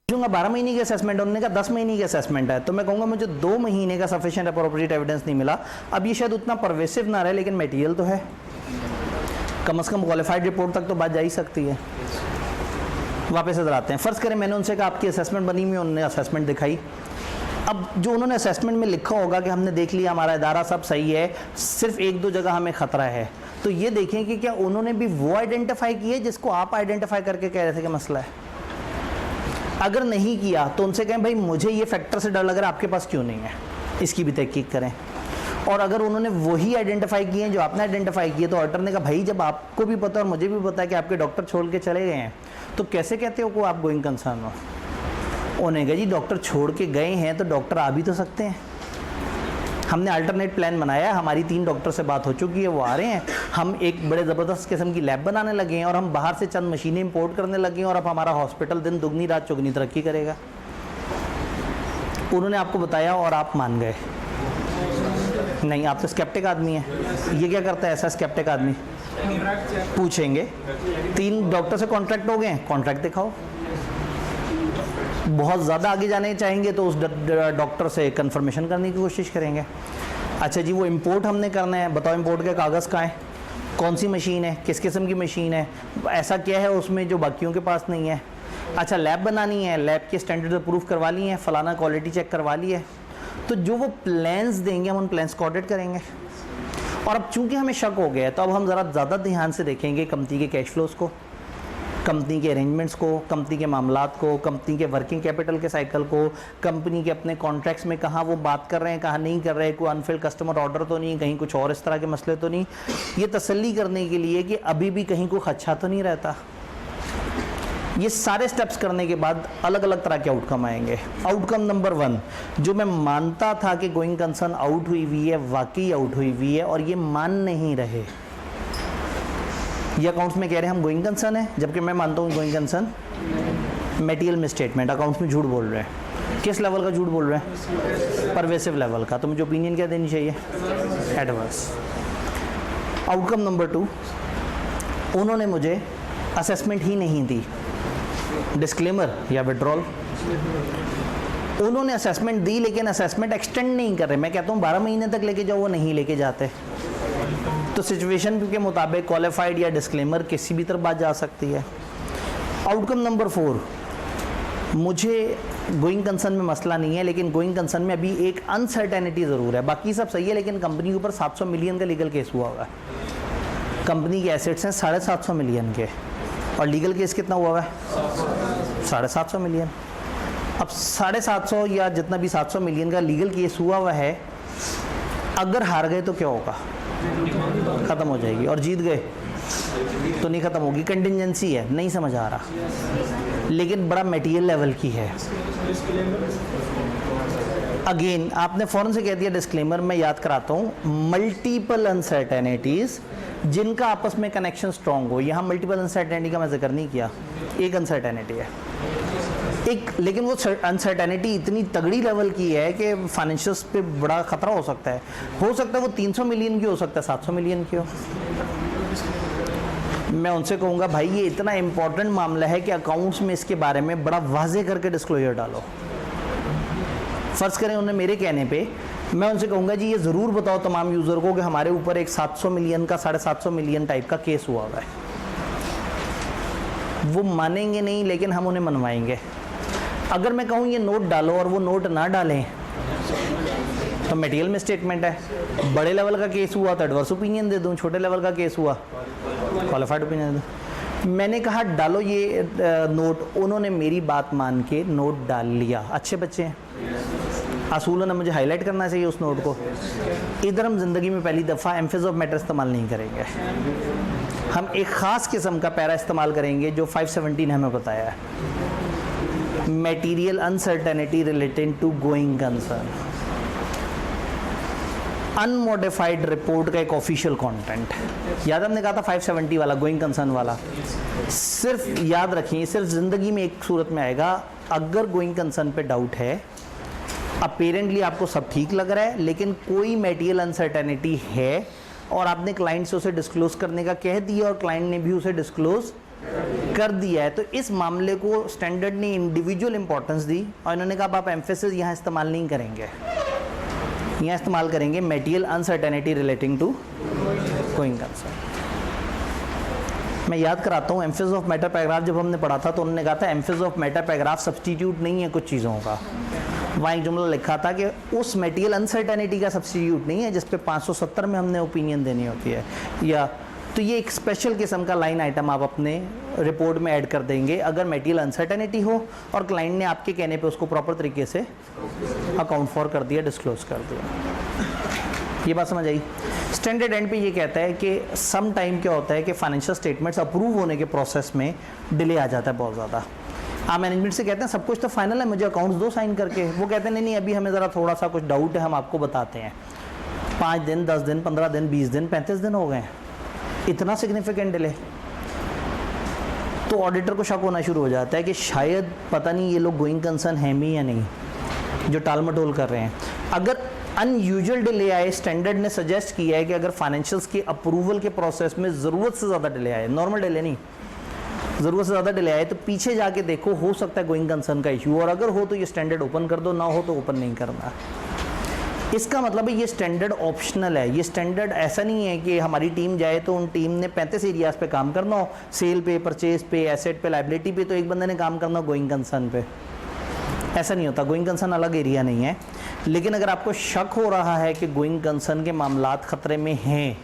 12 महीने की असेसमेंट, उन्होंने कहा 10 महीने की असेसमेंट है, तो मैं कहूँगा मुझे 2 महीने का सफिशिएंट अप्रोप्रिएट एविडेंस नहीं मिला। अब ये शायद उतना परवेसिव ना रहे लेकिन मटेरियल तो है, कम से कम क्वालिफाइड रिपोर्ट तक तो बात जा ही सकती है। वापस इधर आते हैं। फ़र्ज़ करें मैंने उनसे कहा आपकी असेसमेंट बनी हुई, उन्होंने असेसमेंट दिखाई। अब जो उन्होंने असेसमेंट में लिखा होगा कि हमने देख लिया हमारा इदारा सब सही है, सिर्फ 1-2 जगह हमें ख़तरा है, तो ये देखें कि क्या उन्होंने भी वो आइडेंटिफाई किया है जिसको आप आइडेंटिफाई करके कह रहे थे कि मसला है। अगर नहीं किया तो उनसे कहें भाई मुझे ये फैक्टर से डर लग रहा है, आपके पास क्यों नहीं है, इसकी भी तहकीक करें। और अगर उन्होंने वही आइडेंटिफाई किए हैं जो आपने आइडेंटिफाई किए, तो ऑडिटर ने कहा भाई जब आपको भी पता और मुझे भी पता है कि आपके डॉक्टर छोड़ के चले गए हैं, तो कैसे कहते हो को आप गोइंग कंसर्न हो। उन्होंने कहा जी डॉक्टर छोड़ के गए हैं तो डॉक्टर आ भी तो सकते हैं। हमने अल्टरनेट प्लान बनाया, हमारी 3 डॉक्टर से बात हो चुकी है, वो आ रहे हैं। हम एक बड़े ज़बरदस्त किस्म की लैब बनाने लगे हैं और हम बाहर से चंद मशीनें इंपोर्ट करने लगे हैं और अब हमारा हॉस्पिटल दिन दुगनी रात चौगनी तरक्की करेगा। उन्होंने आपको बताया और आप मान गए। नहीं, आप तो स्केप्टिक आदमी हैं। ये क्या करता है ऐसा स्केप्टिक आदमी? पूछेंगे 3 डॉक्टर से कॉन्ट्रैक्ट हो गए, कॉन्ट्रैक्ट दिखाओ। बहुत ज़्यादा आगे जाने चाहेंगे तो उस डॉक्टर से कंफर्मेशन करने की कोशिश करेंगे। अच्छा जी वो इंपोर्ट हमने करना है, बताओ इंपोर्ट के कागज़ कहाँ है, कौन सी मशीन है, किस किस्म की मशीन है, ऐसा क्या है उसमें जो बाकियों के पास नहीं है। अच्छा लैब बनानी है, लैब के स्टैंडर्ड अप्रूव करवा ली है, फलाना क्वालिटी चेक करवा ली है। तो जो वो प्लान्स देंगे हम उन प्लान्स को ऑडिट करेंगे। और अब चूंकि हमें शक हो गया है तो अब हम ज़रा ज़्यादा ध्यान से देखेंगे कंपनी के कैश फ्लोज को, कंपनी के अरेंजमेंट्स को, कंपनी के मामलात को, कंपनी के वर्किंग कैपिटल के साइकिल को, कंपनी के अपने कॉन्ट्रैक्ट्स में कहाँ वो बात कर रहे हैं कहाँ नहीं कर रहे हैं, कोई अनफिल्ड कस्टमर ऑर्डर तो नहीं, कहीं कुछ और इस तरह के मसले तो नहीं। ये तसल्ली करने के लिए कि अभी भी कहीं कोई खदशा तो नहीं रहता। ये सारे स्टेप्स करने के बाद अलग अलग तरह के आउटकम आएंगे। आउटकम नंबर 1 जो मैं मानता था कि गोइंग कंसर्न आउट हुई हुई है, वाकई आउट हुई हुई है और ये मान नहीं रहे। ये अकाउंट्स में कह रहे हैं हम गोइंग कंसर्न है, जबकि मैं मानता हूँ going concern material misstatement, accounts में झूठ बोल रहे हैं। किस लेवल का झूठ बोल रहे हैं? परवेसिव लेवल का। तो मुझे ओपिनियन क्या देनी चाहिए? एडवर्स। आउटकम नंबर 2 उन्होंने मुझे असेसमेंट ही नहीं दी, डिस्क्लेमर या विड्रॉल। उन्होंने असेसमेंट दी लेकिन असेसमेंट एक्सटेंड नहीं कर रहे। मैं कहता हूँ 12 महीने तक लेके जाओ, वो नहीं लेके जाते। तो सिचुएशन के मुताबिक क्वालिफाइड या डिस्क्लेमर किसी भी तरफ बात जा सकती है। आउटकम नंबर 4 मुझे गोइंग कंसर्न में मसला नहीं है, लेकिन गोइंग कंसर्न में अभी एक अनसर्टेनिटी ज़रूर है। बाकी सब सही है लेकिन कंपनी के ऊपर 700 मिलियन का लीगल केस हुआ हुआ है। कंपनी के एसेट्स हैं 750 मिलियन के और लीगल केस कितना हुआ हुआ है? 750 मिलियन। अब 750 या जितना भी 700 मिलियन का लीगल केस हुआ हुआ है, अगर हार गए तो क्या होगा? ख़त्म हो जाएगी। और जीत गए तो नहीं ख़त्म होगी, कंटिजेंसी है। नहीं समझ आ रहा, लेकिन बड़ा मटेरियल लेवल की है। अगेन आपने फ़ौरन से कह दिया डिस्क्लेमर, मैं याद कराता हूँ मल्टीपल अनसर्टेनिटीज़ जिनका आपस में कनेक्शन स्ट्रॉन्ग हो। यहाँ मल्टीपल अनसर्टेनिटी का मैं जिक्र नहीं किया, एक अनसर्टेनिटी है एक, लेकिन वो अनसर्टेनिटी इतनी तगड़ी लेवल की है कि फाइनेंशियल्स पे बड़ा ख़तरा हो सकता है। वो 300 मिलियन की हो सकता है, 700 मिलियन की हो। मैं उनसे कहूँगा भाई ये इतना इंपॉर्टेंट मामला है कि अकाउंट्स में इसके बारे में बड़ा वाजे करके डिस्क्लोजर डालो। फ़र्ज़ करें उन्हें मेरे कहने पे, मैं उनसे कहूँगा जी ये ज़रूर बताओ तमाम यूज़र को कि हमारे ऊपर एक 700 मिलियन का 750 मिलियन टाइप का केस हुआ हुआ है। वो मानेंगे नहीं लेकिन हम उन्हें मनवाएंगे। अगर मैं कहूँ ये नोट डालो और वो नोट ना डालें तो मटेरियल में स्टेटमेंट है। बड़े लेवल का केस हुआ तो एडवर्स ओपिनियन दे दूँ, छोटे लेवल का केस हुआ क्वालिफाइड ओपिनियन दे दूँ। मैंने कहा डालो ये नोट, उन्होंने मेरी बात मान के नोट डाल लिया। अच्छे बच्चे हैं। असूलन मुझे हाईलाइट करना चाहिए उस नोट को। इधर हम ज़िंदगी में पहली दफ़ा एम्फेसिस ऑफ मैटर इस्तेमाल नहीं करेंगे, हम एक ख़ास किस्म का पैरा इस्तेमाल करेंगे जो 517 ने हमें बताया है, material uncertainty related to going concern, unmodified report का एक ऑफिशियल कंटेंट। याद हमने कहा था 570 वाला गोइंग कंसर्न वाला, सिर्फ याद रखिए सिर्फ ज़िंदगी में एक सूरत में आएगा अगर गोइंग कंसर्न पे डाउट है, अपेरेंटली आपको सब ठीक लग रहा है लेकिन कोई मटेरियल अनसर्टेनिटी है और आपने क्लाइंट से उसे डिस्क्लोज करने का कह दिया और क्लाइंट ने भी उसे डिस्क्लोज कर दिया है, तो इस मामले को स्टैंडर्ड ने इंडिविजुअल इंपॉर्टेंस दी और इन्होंने कहा आप एम्फेसिस यहाँ इस्तेमाल नहीं करेंगे, यहाँ इस्तेमाल करेंगे material uncertainty relating to going concern. मैं याद कराता हूँ एम्फेसिस ऑफ मैटर पैराग्राफ जब हमने पढ़ा था तो उन्होंने कहा था emphasis of matter paragraph substitute नहीं है कुछ चीज़ों का। वहाँ एक जुमला लिखा था कि उस मटेरियल अनसर्टेनिटी का सब्स्टिट्यूट नहीं है जिस पे 570 में हमने ओपिनियन देनी होती है, या तो ये एक स्पेशल किस्म का लाइन आइटम आप अपने रिपोर्ट में ऐड कर देंगे अगर मटेरियल अनसर्टेनिटी हो और क्लाइंट ने आपके कहने पे उसको प्रॉपर तरीके से अकाउंट फॉर कर दिया, डिस्क्लोज कर दिया। ये बात समझ आई। स्टैंडर्ड एंड पे ये कहता है कि सम टाइम क्या होता है कि फाइनेंशियल स्टेटमेंट्स अप्रूव होने के प्रोसेस में डिले आ जाता है बहुत ज़्यादा। आप मैनेजमेंट से कहते हैं सब कुछ तो फाइनल है, मुझे अकाउंट्स दो साइन करके, वो कहते हैं नहीं अभी हमें ज़रा थोड़ा सा कुछ डाउट है, हम आपको बताते हैं। 5 दिन 10 दिन 15 दिन 20 दिन 35 दिन हो गए, इतना सिग्निफिकेंट डिले, तो ऑडिटर को शक होना शुरू हो जाता है कि शायद पता नहीं ये लोग गोइंग कंसर्न है भी या नहीं जो टाल मटोल कर रहे हैं। अगर अनयूजुअल डिले आए, स्टैंडर्ड ने सजेस्ट किया है कि अगर फाइनेंशियल्स के अप्रूवल के प्रोसेस में ज़रूरत से ज़्यादा डिले आए, नॉर्मल डिले नहीं, ज़रूरत से ज़्यादा डिले आए, तो पीछे जाके देखो हो सकता है गोइंग कंसर्न का इशू, और अगर हो तो ये स्टैंडर्ड ओपन कर दो, ना हो तो ओपन नहीं करना। इसका मतलब है ये स्टैंडर्ड ऑप्शनल है, ये स्टैंडर्ड ऐसा नहीं है कि हमारी टीम जाए तो उन टीम ने 35 एरियाज़ पे काम करना हो, सेल पे, परचेज पे, एसेट पे, लाइबिलिटी पे, तो एक बंदे ने काम करना हो गोइंग कंसर्न पे, ऐसा नहीं होता। गोइंग कंसर्न अलग एरिया नहीं है। लेकिन अगर आपको शक हो रहा है कि गोइंग कंसर्न के मामलात ख़तरे में हैं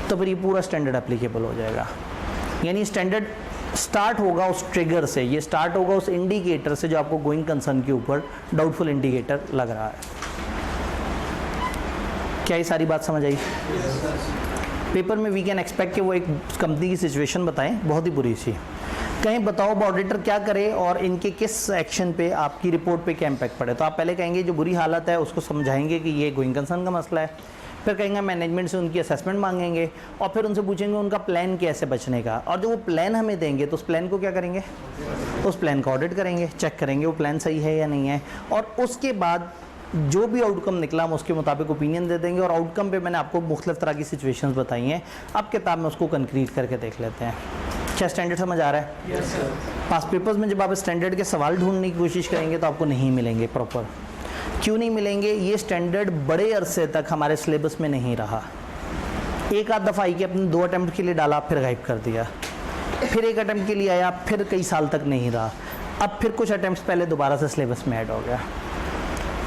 तो फिर ये पूरा स्टैंडर्ड एप्लीकेबल हो जाएगा। यानी स्टैंडर्ड स्टार्ट होगा उस ट्रिगर से, ये स्टार्ट होगा उस इंडिकेटर से जो आपको गोइंग कंसर्न के ऊपर डाउटफुल इंडिकेटर लग रहा है। क्या ये सारी बात समझ आई? पेपर में वी कैन एक्सपेक्ट कि वो एक कंपनी की सिचुएशन बताएं बहुत ही बुरी सी, कहीं बताओ ऑडिटर क्या करे और इनके किस एक्शन पे आपकी रिपोर्ट पे क्या इम्पैक्ट पड़े। तो आप पहले कहेंगे जो बुरी हालत है उसको समझाएंगे कि ये गोइंग कंसर्न का मसला है, फिर कहेंगे मैनेजमेंट से उनकी असेसमेंट मांगेंगे और फिर उनसे पूछेंगे उनका प्लान कैसे बचने का, और जो वो प्लान हमें देंगे तो उस प्लान को क्या करेंगे, उस प्लान को ऑडिट करेंगे, चेक करेंगे वो प्लान सही है या नहीं है, और उसके बाद जो भी आउटकम निकला हम उसके मुताबिक ओपिनियन दे देंगे। और आउटकम पे मैंने आपको मुख्तलिफ तरह की सिचुएशंस बताई हैं, अब किताब में उसको कंक्रीट करके देख लेते हैं। क्या स्टैंडर्ड समझ आ रहा है? Yes sir. पास पेपर्स में जब आप स्टैंडर्ड के सवाल ढूंढने की कोशिश करेंगे तो आपको नहीं मिलेंगे प्रॉपर। क्यों नहीं मिलेंगे? ये स्टैंडर्ड बड़े अरसे तक हमारे सिलेबस में नहीं रहा। एक आध दफ़ा आई कि अपने 2 अटैम्प्ट के लिए डाला फिर गायब कर दिया, फिर एक अटैम्प्ट के लिए आया फिर कई साल तक नहीं रहा, अब फिर कुछ अटैम्प्ट्स पहले दोबारा से सिलेबस में ऐड हो गया।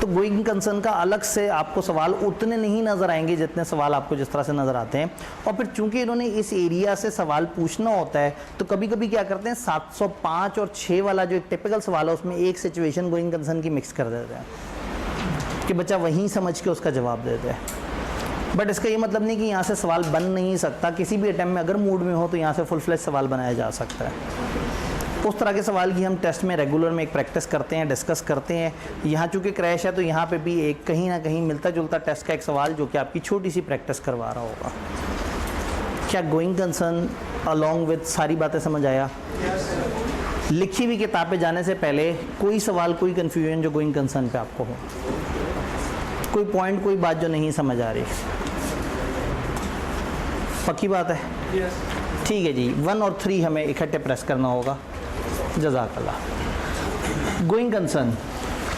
तो गोइंग कंसर्न का अलग से आपको सवाल उतने नहीं नज़र आएंगे जितने सवाल आपको जिस तरह से नज़र आते हैं। और फिर चूंकि इन्होंने इस एरिया से सवाल पूछना होता है तो कभी कभी क्या करते हैं 705 और 6 वाला जो एक टिपिकल सवाल है उसमें एक सिचुएशन गोइंग कंसर्न की मिक्स कर देते हैं कि बच्चा वहीं समझ के उसका जवाब देता है। बट इसका ये मतलब नहीं कि यहाँ से सवाल बन नहीं सकता, किसी भी अटैम्प्ट में अगर मूड में हो तो यहाँ से फुल फ्लेज सवाल बनाया जा सकता है। उस तरह के सवाल की हम टेस्ट में रेगुलर में एक प्रैक्टिस करते हैं, डिस्कस करते हैं। यहाँ चूँकि क्रैश है तो यहाँ पे भी एक कहीं ना कहीं मिलता जुलता टेस्ट का एक सवाल जो कि आपकी छोटी सी प्रैक्टिस करवा रहा होगा। क्या गोइंग कंसर्न अलॉन्ग विद सारी बातें समझ आया? लिखी हुई किताब पे जाने से पहले कोई सवाल कोई कन्फ्यूजन जो गोइंग कंसर्न पे आपको हो, कोई पॉइंट कोई बात जो नहीं समझ आ रही, पक्की बात है? ठीक है जी। 1 और 3 हमें इकट्ठे प्रेस करना होगा। जज़ाकल्लाह। Going concern,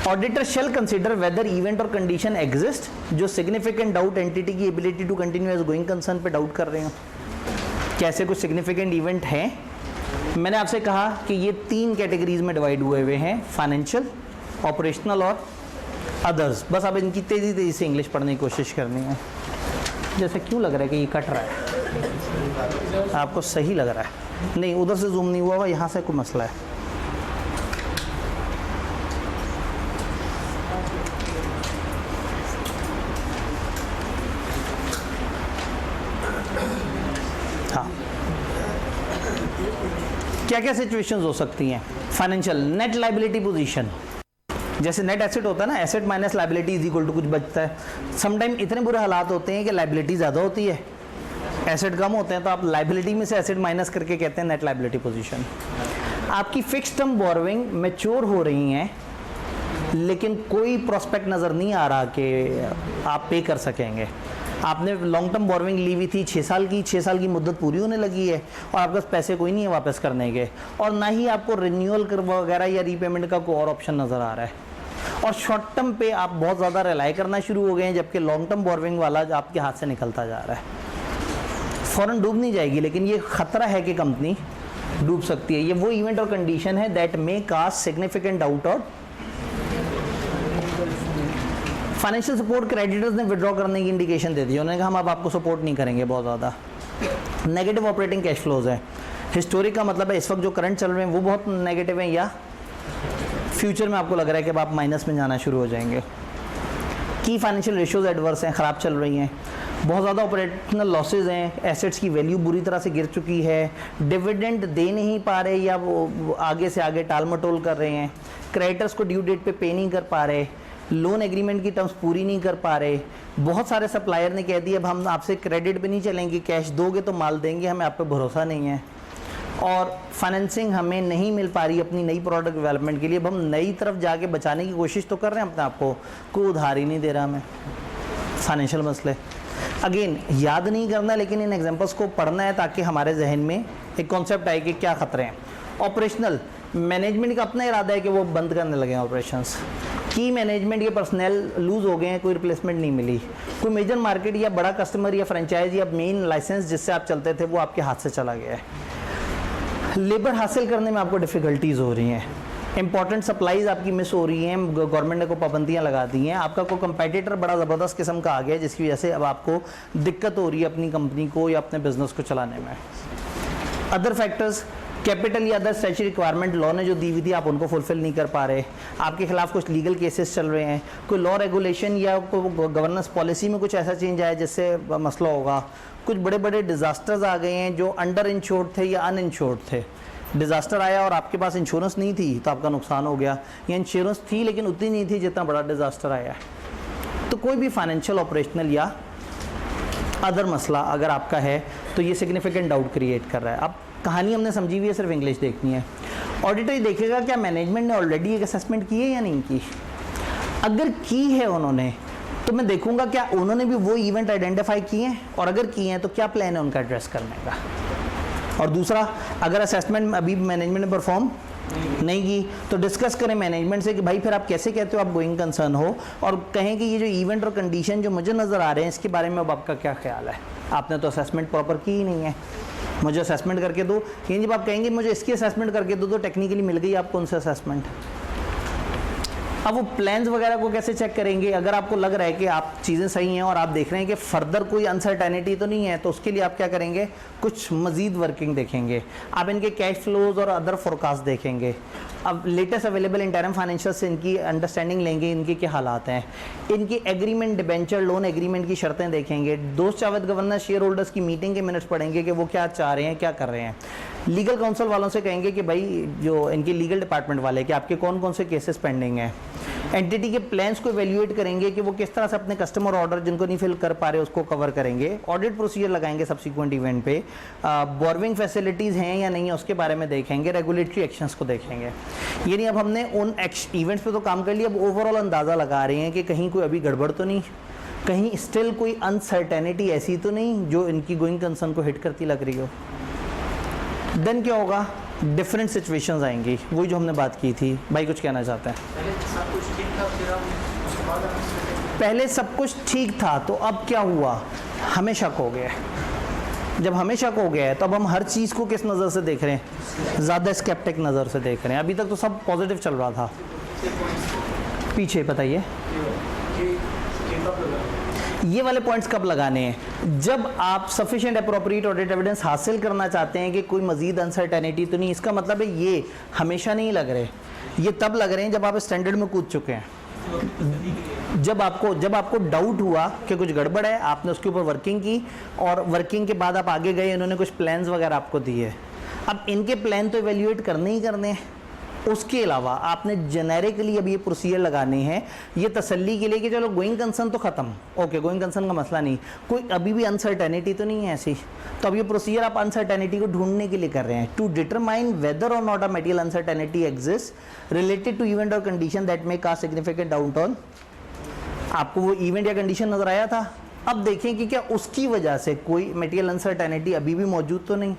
auditor shall consider whether event और कंडीशन एग्जिस्ट जो सिग्निफिकेंट डाउट एंटिटी की ability to continue as going concern पे डाउट कर रहे हो। कैसे कुछ सिग्निफिकेंट इवेंट हैं? मैंने आपसे कहा कि ये 3 कैटेगरीज में डिवाइड हुए हैं, फाइनेंशियल, ऑपरेशनल और अदर्स। बस अब इनकी तेज़ी से इंग्लिश पढ़ने की कोशिश करनी है। जैसे क्यों लग रहा है कि ये कट रहा है? आपको सही लग रहा है? नहीं, उधर से जूम नहीं हुआ, यहाँ से कोई मसला है। क्या क्या सिचुएशंस हो सकती हैं फाइनेंशियल? नेट लायबिलिटी पोजीशन, जैसे नेट एसेट होता है ना, asset minus liability is equal to कुछ बचता है। समटाइम इतने बुरे हालात होते हैं कि लायबिलिटी ज़्यादा होती है, एसेट कम होते हैं, तो आप लायबिलिटी में से एसेट माइनस करके कहते हैं नेट लायबिलिटी पोजीशन। आपकी फिक्स्ड टर्म बोरोइंग मैच्योर हो रही हैं लेकिन कोई प्रोस्पेक्ट नज़र नहीं आ रहा कि आप पे कर सकेंगे। आपने लॉन्ग टर्म बोरोइंग ली हुई थी 6 साल की, 6 साल की मुद्दत पूरी होने लगी है और आपके पास पैसे कोई नहीं है वापस करने के, और ना ही आपको रिन्यूअल वगैरह या रीपेमेंट का कोई और ऑप्शन नज़र आ रहा है, और शॉर्ट टर्म पे आप बहुत ज़्यादा रिलाई करना शुरू हो गए हैं, जबकि लॉन्ग टर्म बोरोइंग वाला आपके हाथ से निकलता जा रहा है। फ़ौरन डूब नहीं जाएगी, लेकिन ये खतरा है कि कंपनी डूब सकती है। ये वो इवेंट और कंडीशन है that may cast significant doubt और फाइनेंशियल सपोर्ट। क्रेडिटर्स ने विड्रॉ करने की इंडिकेशन दे दी, उन्होंने कहा हम अब आपको सपोर्ट नहीं करेंगे बहुत ज़्यादा। नेगेटिव ऑपरेटिंग कैश फ्लोज है, हिस्टोरिक का मतलब है इस वक्त जो करंट चल रहे हैं वो बहुत नेगेटिव हैं, या फ्यूचर में आपको लग रहा है कि अब आप माइनस में जाना शुरू हो जाएंगे। की फाइनेंशियल रेशियोज एडवर्स हैं, ख़राब चल रही हैं, बहुत ज़्यादा ऑपरेशनल लॉसेज हैं, एसेट्स की वैल्यू बुरी तरह से गिर चुकी है, डिविडेंड दे नहीं पा रहे या वो आगे से आगे टाल मटोल कर रहे हैं, क्रेडिटर्स को ड्यू डेट पे नहीं कर पा रहे, लोन एग्रीमेंट की टर्म्स पूरी नहीं कर पा रहे, बहुत सारे सप्लायर ने कह दिया अब हम आपसे क्रेडिट पे नहीं चलेंगे, कैश दोगे तो माल देंगे, हमें आप पे भरोसा नहीं है, और फाइनेंसिंग हमें नहीं मिल पा रही अपनी नई प्रोडक्ट डेवलपमेंट के लिए। अब हम नई तरफ जाके बचाने की कोशिश तो कर रहे हैं अपने आप को, कोई उधार ही नहीं दे रहा हमें। फाइनेंशियल मसले अगेन याद नहीं करना, लेकिन इन एग्जांपल्स को पढ़ना है ताकि हमारे जहन में एक कॉन्सेप्ट आए कि क्या खतरे हैं। ऑपरेशनल मैनेजमेंट का अपना इरादा है कि वो बंद करने लगे हैं ऑपरेशंस। की मैनेजमेंट के पर्सनल लूज हो गए हैं, कोई रिप्लेसमेंट नहीं मिली, कोई मेजर मार्केट या बड़ा कस्टमर या फ्रेंचाइज या मेन लाइसेंस जिससे आप चलते थे वो आपके हाथ से चला गया है। लेबर हासिल करने में आपको डिफ़िकल्टीज़ हो रही हैं, इंपॉर्टेंट सप्लाईज आपकी मिस हो रही हैं, गवर्नमेंट ने को पाबंदियां लगा दी हैं, आपका कोई कंपेटिटर बड़ा ज़बरदस्त किस्म का आ गया है जिसकी वजह से अब आपको दिक्कत हो रही है अपनी कंपनी को या अपने बिजनेस को चलाने में। अदर फैक्टर्स, कैपिटल या अदर स्टैच्यूटरी रिक्वायरमेंट लॉ ने जो दी हुई थी आप उनको फुलफिल नहीं कर पा रहे, आपके खिलाफ कुछ लीगल केसेस चल रहे हैं, कोई लॉ रेगुलेशन या गवर्नेंस पॉलिसी में कुछ ऐसा चेंज आया जिससे मसला होगा, कुछ बड़े बड़े डिज़ास्टर्स आ गए हैं जो अंडर इंश्योर्ड थे या अनइंश्योर्ड थे। डिज़ास्टर आया और आपके पास इंश्योरेंस नहीं थी तो आपका नुकसान हो गया, या इंश्योरेंस थी लेकिन उतनी नहीं थी जितना बड़ा डिज़ास्टर आया। तो कोई भी फाइनेंशियल ऑपरेशनल या अदर मसला अगर आपका है तो ये सिग्निफिकेंट डाउट क्रिएट कर रहा है। अब कहानी हमने समझी हुई है, सिर्फ इंग्लिश देखनी है। ऑडिटर ये देखेगा क्या मैनेजमेंट ने ऑलरेडी एक असेसमेंट की है या नहीं की। अगर की है उन्होंने तो मैं देखूंगा क्या उन्होंने भी वो इवेंट आइडेंटिफाई किए हैं, और अगर किए हैं तो क्या प्लान है उनका एड्रेस करने का। और दूसरा, अगर असेसमेंट अभी मैनेजमेंट ने परफॉर्म नहीं की तो डिस्कस करें मैनेजमेंट से कि भाई फिर आप कैसे कहते हो आप गोइंग कंसर्न हो, और कहें कि ये जो इवेंट और कंडीशन जो मुझे नज़र आ रहे हैं इसके बारे में अब आपका क्या ख्याल है। आपने तो असेसमेंट प्रॉपर की ही नहीं है, मुझे असेसमेंट करके दो। लेकिन जब आप कहेंगे मुझे इसकी असेसमेंट करके दो तो टेक्निकली मिल गई आपको उनसे असेसमेंट। अब वो प्लान्स वगैरह को कैसे चेक करेंगे। अगर आपको लग रहा है कि आप चीज़ें सही हैं और आप देख रहे हैं कि फर्दर कोई अनसर्टेनिटी तो नहीं है, तो उसके लिए आप क्या करेंगे, कुछ मजीद वर्किंग देखेंगे, आप इनके कैश फ्लोज और अदर फोरकास्ट देखेंगे, अब लेटेस्ट अवेलेबल इंटरम फाइनेंशियल से इनकी अंडरस्टैंडिंग लेंगे, इनके क्या हालात हैं, इनकी एग्रीमेंट डिबेंचर लोन एग्रीमेंट की शर्तें देखेंगे, दोस्त जावेद गवर्नर शेयर होल्डर्स की मीटिंग के मिनट्स पढ़ेंगे कि वो क्या चाह रहे हैं, क्या कर रहे हैं। लीगल काउंसिल वालों से कहेंगे कि भाई जो इनके लीगल डिपार्टमेंट वाले कि आपके कौन कौन से केसेस पेंडिंग हैं। एंटिटी के प्लान्स को इवेल्युएट करेंगे कि वो किस तरह से अपने कस्टमर ऑर्डर जिनको नहीं फिल कर पा रहे उसको कवर करेंगे। ऑडिट प्रोसीजर लगाएंगे सब्सिक्वेंट इवेंट पे, बोर्विंग फैसिलिटीज़ हैं या नहीं है उसके बारे में देखेंगे, रेगुलेटरी एक्शंस को देखेंगे। यानी अब हमने उन इवेंट्स पे तो काम कर लिया, अब ओवरऑल अंदाज़ा लगा रहे हैं कि कहीं कोई अभी गड़बड़ तो नहीं, कहीं स्टिल कोई अनसर्टेनिटी ऐसी तो नहीं जो इनकी गोइंग कंसर्न को हिट करती लग रही हो। देन क्या होगा, डिफरेंट सिचुएशंस आएंगी, वही जो हमने बात की थी। भाई कुछ कहना चाहते हैं। पहले सब कुछ ठीक था तो अब क्या हुआ, हमें शक हो गया। जब हमें शक हो गया है तो अब हम हर चीज़ को किस नज़र से देख रहे हैं, ज़्यादा स्केप्टिक नज़र से देख रहे हैं। अभी तक तो सब पॉजिटिव चल रहा था। पीछे बताइए ये वाले पॉइंट्स कब लगाने हैं, जब आप सफिशिएंट अप्रोप्रिएट ऑडिट एविडेंस हासिल करना चाहते हैं कि कोई मजीद अनसर्टेनिटी तो नहीं। इसका मतलब है ये हमेशा नहीं लग रहे, ये तब लग रहे हैं जब आप स्टैंडर्ड में कूद चुके हैं। जब आपको डाउट हुआ कि कुछ गड़बड़ है, आपने उसके ऊपर वर्किंग की और वर्किंग के बाद आप आगे गए, इन्होंने कुछ प्लान्स वगैरह आपको दिए, अब इनके प्लान तो इवेल्युएट करने ही करने हैं, उसके अलावा आपने जेनेरिकली अब ये प्रोसीजर लगाने हैं ये तसल्ली के लिए कि चलो गोइंग कंसर्न तो खत्म, ओके गोइंग कंसर्न का मसला नहीं, कोई अभी भी अनसर्टेनिटी तो नहीं है ऐसी, तो अब ये प्रोसीजर आप अनसर्टेनिटी को ढूंढने के लिए कर रहे हैं, टू डिटरमाइन वेदर और not a material uncertainty exist related to event और condition that may cause significant doubt on. आपको वो इवेंट या कंडीशन नजर आया था, अब देखें कि क्या उसकी वजह से कोई मटेरियल अनसर्टेनिटी अभी भी मौजूद तो नहीं,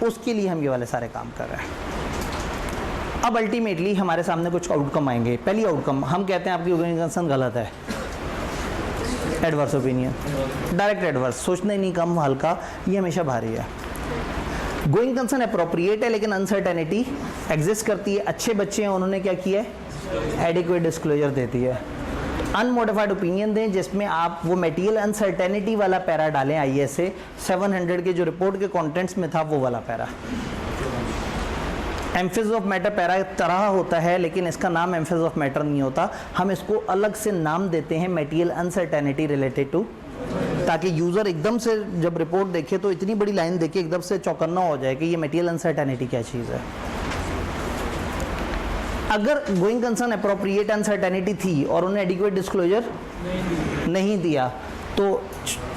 उसके लिए हम ये वाले सारे काम कर रहे हैं। अब अल्टीमेटली हमारे सामने कुछ आउटकम आएंगे। पहली आउटकम हम कहते हैं आपकी गोइंग कंसर्न गलत है, एडवर्स ओपिनियन, डायरेक्ट एडवर्स, सोचना ही नहीं कम हल्का, ये हमेशा भारी है। गोइंग कंसर्न अप्रोप्रिएट है लेकिन अनसर्टेनिटी एग्जिस्ट करती है, अच्छे बच्चे हैं उन्होंने क्या किया है, एडिक्वेट डिस्क्लोजर देती है। अनमोडिफाइड ओपिनियन दें जिसमें आप वो मटेरियल अनसर्टेनिटी वाला पैरा डालें, IAS से 700 के जो रिपोर्ट के कंटेंट्स में था वो वाला para. Emphasis of matter para तरह होता है लेकिन इसका नाम एम्फेसिस ऑफ मैटर नहीं होता, हम इसको अलग से नाम देते हैं मटेरियल अनसर्टेनिटी रिलेटेड टू, ताकि यूज़र एकदम से जब रिपोर्ट देखे तो इतनी बड़ी लाइन देखे एकदम से चौकन्ना हो जाए कि ये मटेरियल अनसर्टेनिटी क्या चीज़ है। अगर गोइंग कंसर्न अप्रोप्रिएट अनसर्टेनिटी थी और उन्हें एडिक्वेट डिस्क्लोजर नहीं दिया तो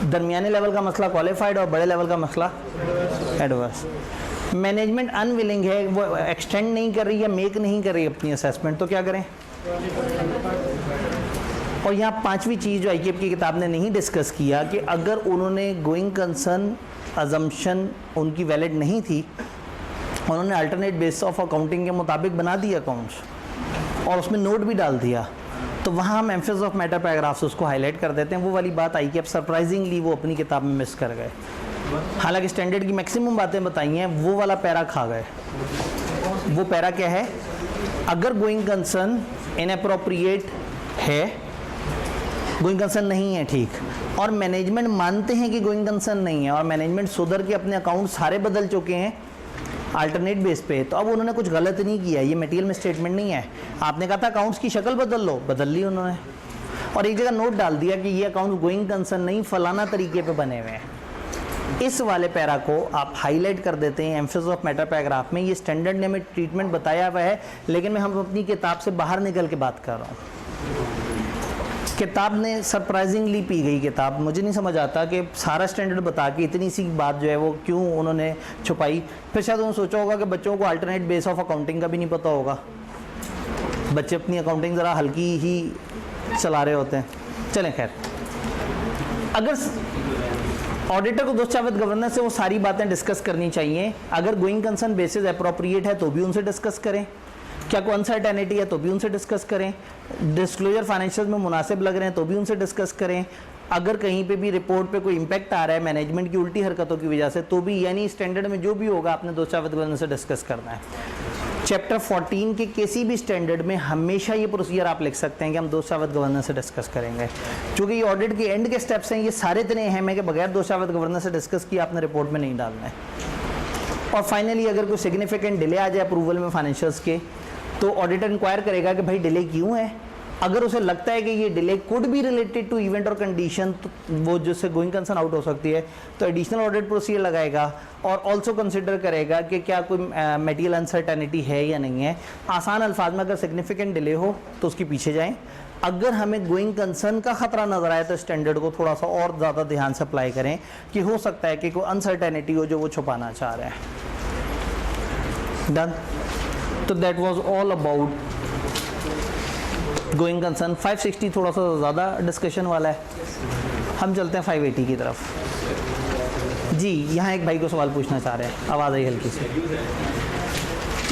दरमियाने लेवल का मसला क्वालिफाइड और बड़े लेवल का मसला एडवर्स। मैनेजमेंट अनविलिंग है, वो एक्सटेंड नहीं कर रही या मेक नहीं कर रही अपनी असेसमेंट, तो क्या करें। और यहाँ पांचवी चीज़ जो IKF की किताब ने नहीं डिस्कस किया कि अगर उन्होंने गोइंग कंसर्न अजम्पशन उनकी वैलिड नहीं थी, उन्होंने अल्टरनेट बेसिस ऑफ अकाउंटिंग के मुताबिक बना दिया अकाउंट्स और उसमें नोट भी डाल दिया, तो वहाँ हम एम्फेसिस ऑफ मैटर पैराग्राफ्स उसको हाईलाइट कर देते हैं। वो वाली बात IKF सरप्राइजिंगली वो अपनी किताब में मिस कर गए, हालांकि स्टैंडर्ड की मैक्सिमम बातें बताई हैं, वो वाला पैरा खा गए। वो पैरा क्या है, अगर गोइंग कंसर्न इनअप्रोप्रिएट है, गोइंग कंसर्न नहीं है ठीक, और मैनेजमेंट मानते हैं कि गोइंग कंसर्न नहीं है और मैनेजमेंट सुधर के अपने अकाउंट सारे बदल चुके हैं अल्टरनेट बेस पे, तो अब उन्होंने कुछ गलत नहीं किया, ये मटेरियल में स्टेटमेंट नहीं है। आपने कहा था अकाउंट्स की शक्ल बदल लो, बदल ली उन्होंने, और एक जगह नोट डाल दिया कि ये अकाउंट गोइंग कंसर्न नहीं फलाना तरीके पे बने हुए हैं। इस वाले पैरा को आप हाईलाइट कर देते हैं एम्फेसिस ऑफ मैटर पैराग्राफ में। ये स्टैंडर्ड ने हमें ट्रीटमेंट बताया हुआ है लेकिन मैं हम अपनी किताब से बाहर निकल के बात कर रहा हूँ। किताब ने सरप्राइजिंगली पी गई किताब, मुझे नहीं समझ आता कि सारा स्टैंडर्ड बता के इतनी सी बात जो है वो क्यों उन्होंने छुपाई। फिर शायद उन्होंने सोचा होगा कि बच्चों को अल्टरनेट बेस ऑफ अकाउंटिंग का भी नहीं पता होगा, बच्चे अपनी अकाउंटिंग ज़रा हल्की ही चला रहे होते हैं। चलें खैर, अगर ऑडिटर को दोषावित गवर्नेंस से वो सारी बातें डिस्कस करनी चाहिए। अगर गोइंग कंसर्न बेसिस अप्रोप्रिएट है तो भी उनसे डिस्कस करें, क्या कोई अनसर्टेनिटी है तो भी उनसे डिस्कस करें, डिस्क्लोजर फाइनेंशियल में मुनासिब लग रहे हैं तो भी उनसे डिस्कस करें, अगर कहीं पे भी रिपोर्ट पे कोई इंपैक्ट आ रहा है मैनेजमेंट की उल्टी हरकतों की वजह से तो भी, यानी स्टैंडर्ड में जो भी होगा आपने दोषावित गवर्नेंस से डिस्कस करना है। चैप्टर 14 के किसी भी स्टैंडर्ड में हमेशा ये प्रोसीजर आप लिख सकते हैं कि हम दोषावित गवर्नेंस से डिस्कस करेंगे, क्योंकि ये ऑडिट के एंड के स्टेप्स हैं, ये सारे इतने अहम है कि बगैर दोषावित गवर्नेंस से डिस्कस किया आपने रिपोर्ट में नहीं डालना है। और फाइनली अगर कोई सिग्निफिकेंट डिले आ जाए अप्रूवल में फाइनेंशियल्स के, तो ऑडिटर इंक्वायर करेगा कि भाई डिले क्यों है। अगर उसे लगता है कि ये delay could be related to event और कंडीशन, तो वो जिससे गोइंग कंसर्न आउट हो सकती है, तो एडिशनल ऑडिट प्रोसीजर लगाएगा और ऑल्सो कंसिडर करेगा कि क्या कोई मटेरियल अनसर्टेनिटी है या नहीं है। आसान अल्फाज में अगर सिग्निफिकेंट डिले हो तो उसके पीछे जाएं, अगर हमें गोइंग कंसर्न का खतरा नजर आए तो स्टैंडर्ड को थोड़ा सा और ज़्यादा ध्यान से अप्लाई करें कि हो सकता है कि कोई अनसर्टेनिटी हो जो वो छुपाना चाह रहे हैं। डन। तो that was all about going concern. 560 थोड़ा सा ज़्यादा डिस्कशन वाला है, हम चलते हैं 580 की तरफ। जी, यहाँ एक भाई को सवाल पूछना चाह रहे हैं, आवाज़ आई हल्की सी।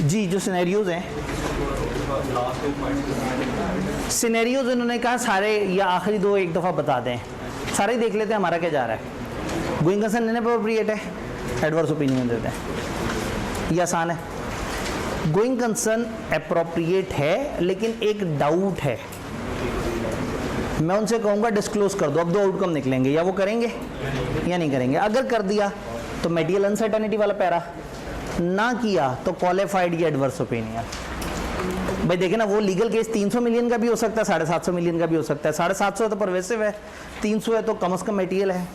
जी, जो सिनेरियोज हैं, सिनेरियोज इन्होंने कहा सारे या आखिरी दो एक दफ़ा बता दें, सारे देख लेते हैं हमारा क्या जा रहा है। गोइंग कंसर्न इनअप्रोप्रिएट है, एडवर्स ओपिनियन देते हैं, ये आसान है। गोइंग कंसर्न अप्रोप्रिएट है लेकिन एक डाउट है, मैं उनसे कहूँगा डिस्क्लोज कर दो। अब दो आउटकम निकलेंगे, या वो करेंगे या नहीं करेंगे। अगर कर दिया तो मटेरियल अनसर्टेनिटी वाला पैरा, ना किया तो क्वालिफाइड या एडवर्स ओपिनियन। भाई देखे ना, वो लीगल केस 300 मिलियन का भी हो सकता है, 750 मिलियन का भी हो सकता है। 750 है तो परवेसिव है, 300 है तो कम से कम मटेरियल है,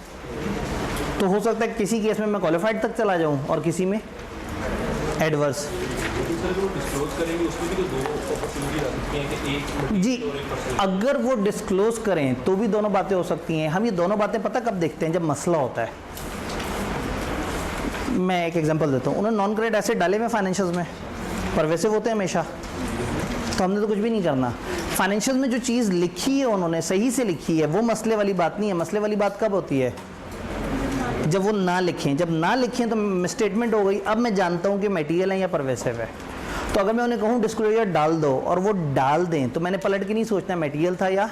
तो हो सकता है किसी केस में मैं क्वालिफाइड तक चला जाऊँ और किसी में एडवर्स। जी, अगर वो डिस्क्लोज करें तो भी दोनों बातें हो सकती हैं। हम ये दोनों बातें पता कब देखते हैं? जब मसला होता है। मैं एक एग्जांपल देता हूँ। उन्होंने नॉन क्रेडिट एसेट डाले हुए फाइनेंशियल्स में, परवेसिव होते हैं हमेशा, तो हमने तो कुछ भी नहीं करना। फाइनेंशियल में जो चीज़ लिखी है उन्होंने सही से लिखी है, वो मसले वाली बात नहीं है। मसले वाली बात कब होती है? जब वो ना लिखें। जब ना लिखें तो मिसस्टेटमेंट हो गई। अब मैं जानता हूँ कि मटेरियल है या परवेसिव है, तो अगर मैं उन्हें कहूँ डिस्क्लोजर डाल दो और वो डाल दें, तो मैंने पलट के नहीं सोचना मटेरियल था या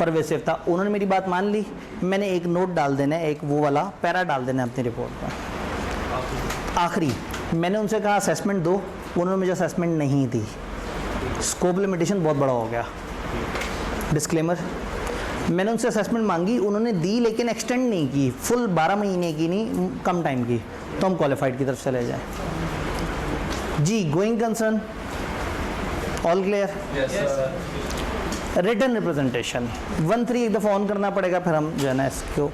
परवेसिव था। उन्होंने मेरी बात मान ली, मैंने एक नोट डाल देना है, एक वो वाला पैरा डाल देना है अपनी रिपोर्ट में। आखिरी मैंने उनसे कहा असेसमेंट दो, उन्होंने मुझे असेसमेंट नहीं दी। स्कोप लिमिटेशन बहुत बड़ा हो गया। डिस्क्लेमर, मैंने उनसे असेसमेंट मांगी, उन्होंने दी लेकिन एक्सटेंड नहीं की, फुल 12 महीने की नहीं, कम टाइम की, तो हम क्वालिफाइड की तरफ चले जाएं। जी, going concern all clear? Return representation 1-3 एक दफ़ा ऑन करना पड़ेगा, फिर हम जो है ना इसको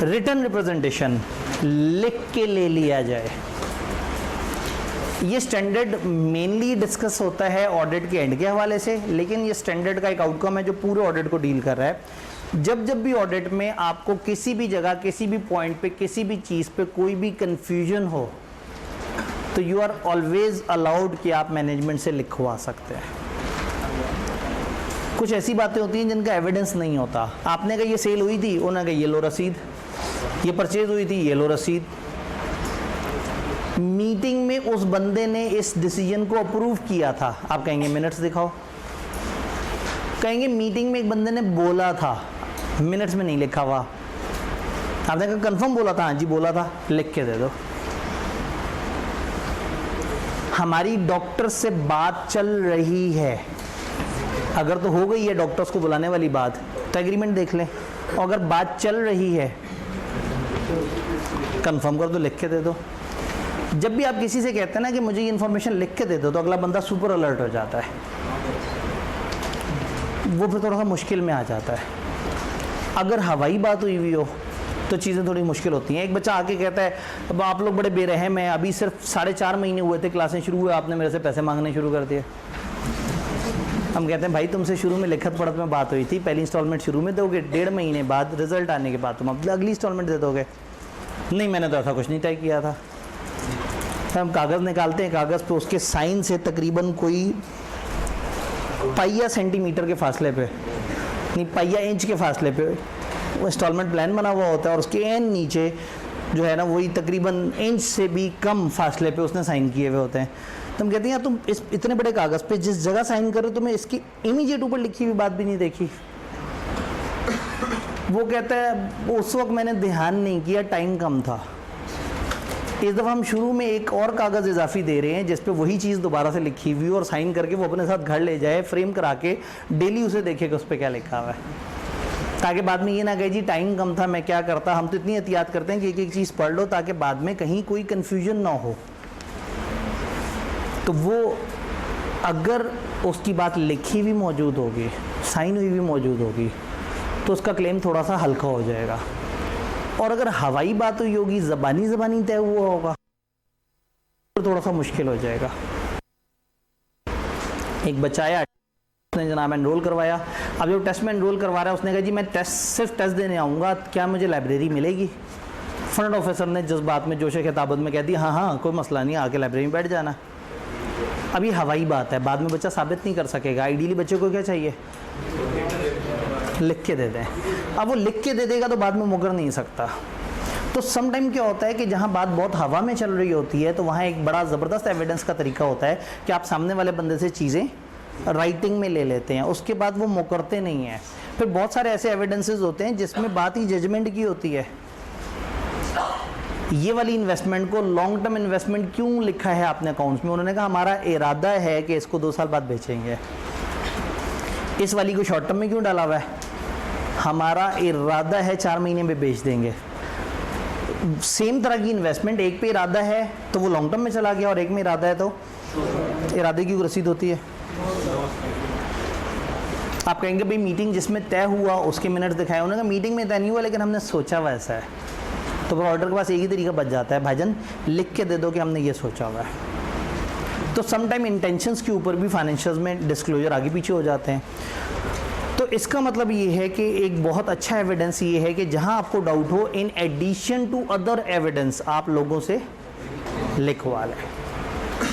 रिटर्न रिप्रेजेंटेशन लिख के ले लिया जाए। ये स्टैंडर्ड मेनली डिस्कस होता है ऑडिट के एंड के हवाले से, लेकिन ये स्टैंडर्ड का एक आउटकम है जो पूरे ऑडिट को डील कर रहा है। जब जब भी ऑडिट में आपको किसी भी जगह, किसी भी पॉइंट पे, किसी भी चीज़ पे कोई भी कंफ्यूजन हो, तो यू आर ऑलवेज अलाउड कि आप मैनेजमेंट से लिखवा सकते हैं। कुछ ऐसी बातें होती हैं जिनका एविडेंस नहीं होता। आपने कहा ये सेल हुई थी, उन्होंने कहा ये लो रसीद, ये परचेज हुई थी, ये लो रसीद। मीटिंग में उस बंदे ने इस डिसीजन को अप्रूव किया था, आप कहेंगे मिनट्स दिखाओ। कहेंगे मीटिंग में एक बंदे ने बोला था, मिनट्स में नहीं लिखा हुआ। आपने कहा कंफर्म बोला था? हाँ जी बोला था, लिख के दे दो। हमारी डॉक्टर से बात चल रही है, अगर तो हो गई है डॉक्टर्स को बुलाने वाली बात, तो एग्रीमेंट देख लें। और अगर बात चल रही है, कंफर्म कर दो, लिख के दे दो। जब भी आप किसी से कहते हैं ना कि मुझे ये इन्फॉर्मेशन लिख के दे दो, तो अगला बंदा सुपर अलर्ट हो जाता है, वो फिर थोड़ा सा मुश्किल में आ जाता है। अगर हवाई बात हुई हुई हो तो चीज़ें थोड़ी मुश्किल होती हैं। एक बच्चा आके कहता है अब आप लोग बड़े बेरहम हैं, अभी सिर्फ 4.5 महीने हुए थे, क्लासें शुरू हुए, आपने मेरे से पैसे मांगने शुरू कर दिए। हम कहते हैं भाई तुमसे शुरू में लिखत पढ़त में बात हुई थी, पहली इंस्टॉलमेंट शुरू में दोगे, 1.5 महीने बाद रिजल्ट आने के बाद तुम अब अगली इंस्टॉलमेंट दे दोगे। नहीं, मैंने तो ऐसा कुछ नहीं तय किया था। हम कागज़ निकालते हैं, कागज़ पे उसके साइन से तकरीबन कोई पाइया सेंटीमीटर के फासले पे, नहीं पाइया इंच के फासले पे वो इंस्टॉलमेंट प्लान बना हुआ होता है, और उसके एन नीचे जो है ना वही तकरीबन इंच से भी कम फासले पे उसने साइन किए हुए होते हैं। तो हम कहते हैं यार तुम इस इतने बड़े कागज़ पे जिस जगह साइन कर रहे हो, तुम्हें इसकी इमीडिएट ऊपर लिखी हुई बात भी नहीं देखी। वो कहता है उस वक्त मैंने ध्यान नहीं किया, टाइम कम था। इस दफ़ा हम शुरू में एक और कागज़ इजाफी दे रहे हैं जिस पे वही चीज़ दोबारा से लिखी हुई और साइन करके वो अपने साथ घर ले जाए, फ्रेम करा के डेली उसे देखे कि उस पर क्या लिखा हुआ है, ताकि बाद में ये ना कहे जी टाइम कम था मैं क्या करता। हम तो इतनी एहतियात करते हैं कि एक एक चीज़ पढ़ लो ताकि बाद में कहीं कोई कन्फ्यूजन ना हो। तो वो अगर उसकी बात लिखी भी मौजूद होगी, साइन हुई भी मौजूद होगी, तो उसका क्लेम थोड़ा सा हल्का हो जाएगा। और अगर हवाई बात हुई होगी, ज़बानी तय हुआ होगा, तो थोड़ा सा मुश्किल हो जाएगा। एक बच्चा आया, उसने जनाब एनरोल करवाया। अब जो टेस्ट में एनरोल करवा रहा है उसने कहा जी मैं सिर्फ टेस्ट देने आऊँगा, क्या मुझे लाइब्रेरी मिलेगी? फ्रंट ऑफिसर ने जिस बात में जोश खिताबत में कह दिया हाँ कोई मसला नहीं, आके लाइब्रेरी में बैठ जाना। अब ये हवाई बात है, बाद में बच्चा साबित नहीं कर सकेगा। आइडियली बच्चे को क्या चाहिए? लिख के दे दें। अब वो लिख के दे देगा तो बाद में मुकर नहीं सकता। तो सम टाइम क्या होता है कि जहाँ बात बहुत हवा में चल रही होती है, तो वहाँ एक बड़ा ज़बरदस्त एविडेंस का तरीका होता है कि आप सामने वाले बंदे से चीज़ें राइटिंग में ले लेते हैं, उसके बाद वो मुकरते नहीं हैं। फिर बहुत सारे ऐसे एविडेंसेस होते हैं जिसमें बात ही जजमेंट की होती है। ये वाली इन्वेस्टमेंट को लॉन्ग टर्म इन्वेस्टमेंट क्यों लिखा है आपने अकाउंट्स में? उन्होंने कहा हमारा इरादा है कि इसको 2 साल बाद बेचेंगे। इस वाली को शॉर्ट टर्म में क्यों डाला हुआ है? हमारा इरादा है 4 महीने में बेच देंगे। सेम तरह की इन्वेस्टमेंट, एक पे इरादा है तो वो लॉन्ग टर्म में चला गया, और एक में इरादा है तो इरादे की रसीद होती है। आप कहेंगे भाई मीटिंग जिसमें तय हुआ उसके मिनट्स दिखाए। उन्होंने कहा मीटिंग में तय नहीं हुआ लेकिन हमने सोचा वैसा है। तो फिर ऑडिटर के पास एक ही तरीका बच जाता है, भाईजान लिख के दे दो कि हमने ये सोचा हुआ है। तो समटाइम इंटेंशंस के ऊपर भी फाइनेंशियल्स में डिस्क्लोजर आगे पीछे हो जाते हैं। तो इसका मतलब ये है कि एक बहुत अच्छा एविडेंस ये है कि जहां आपको डाउट हो, in addition to other evidence आप लोगों से लिखवा लें।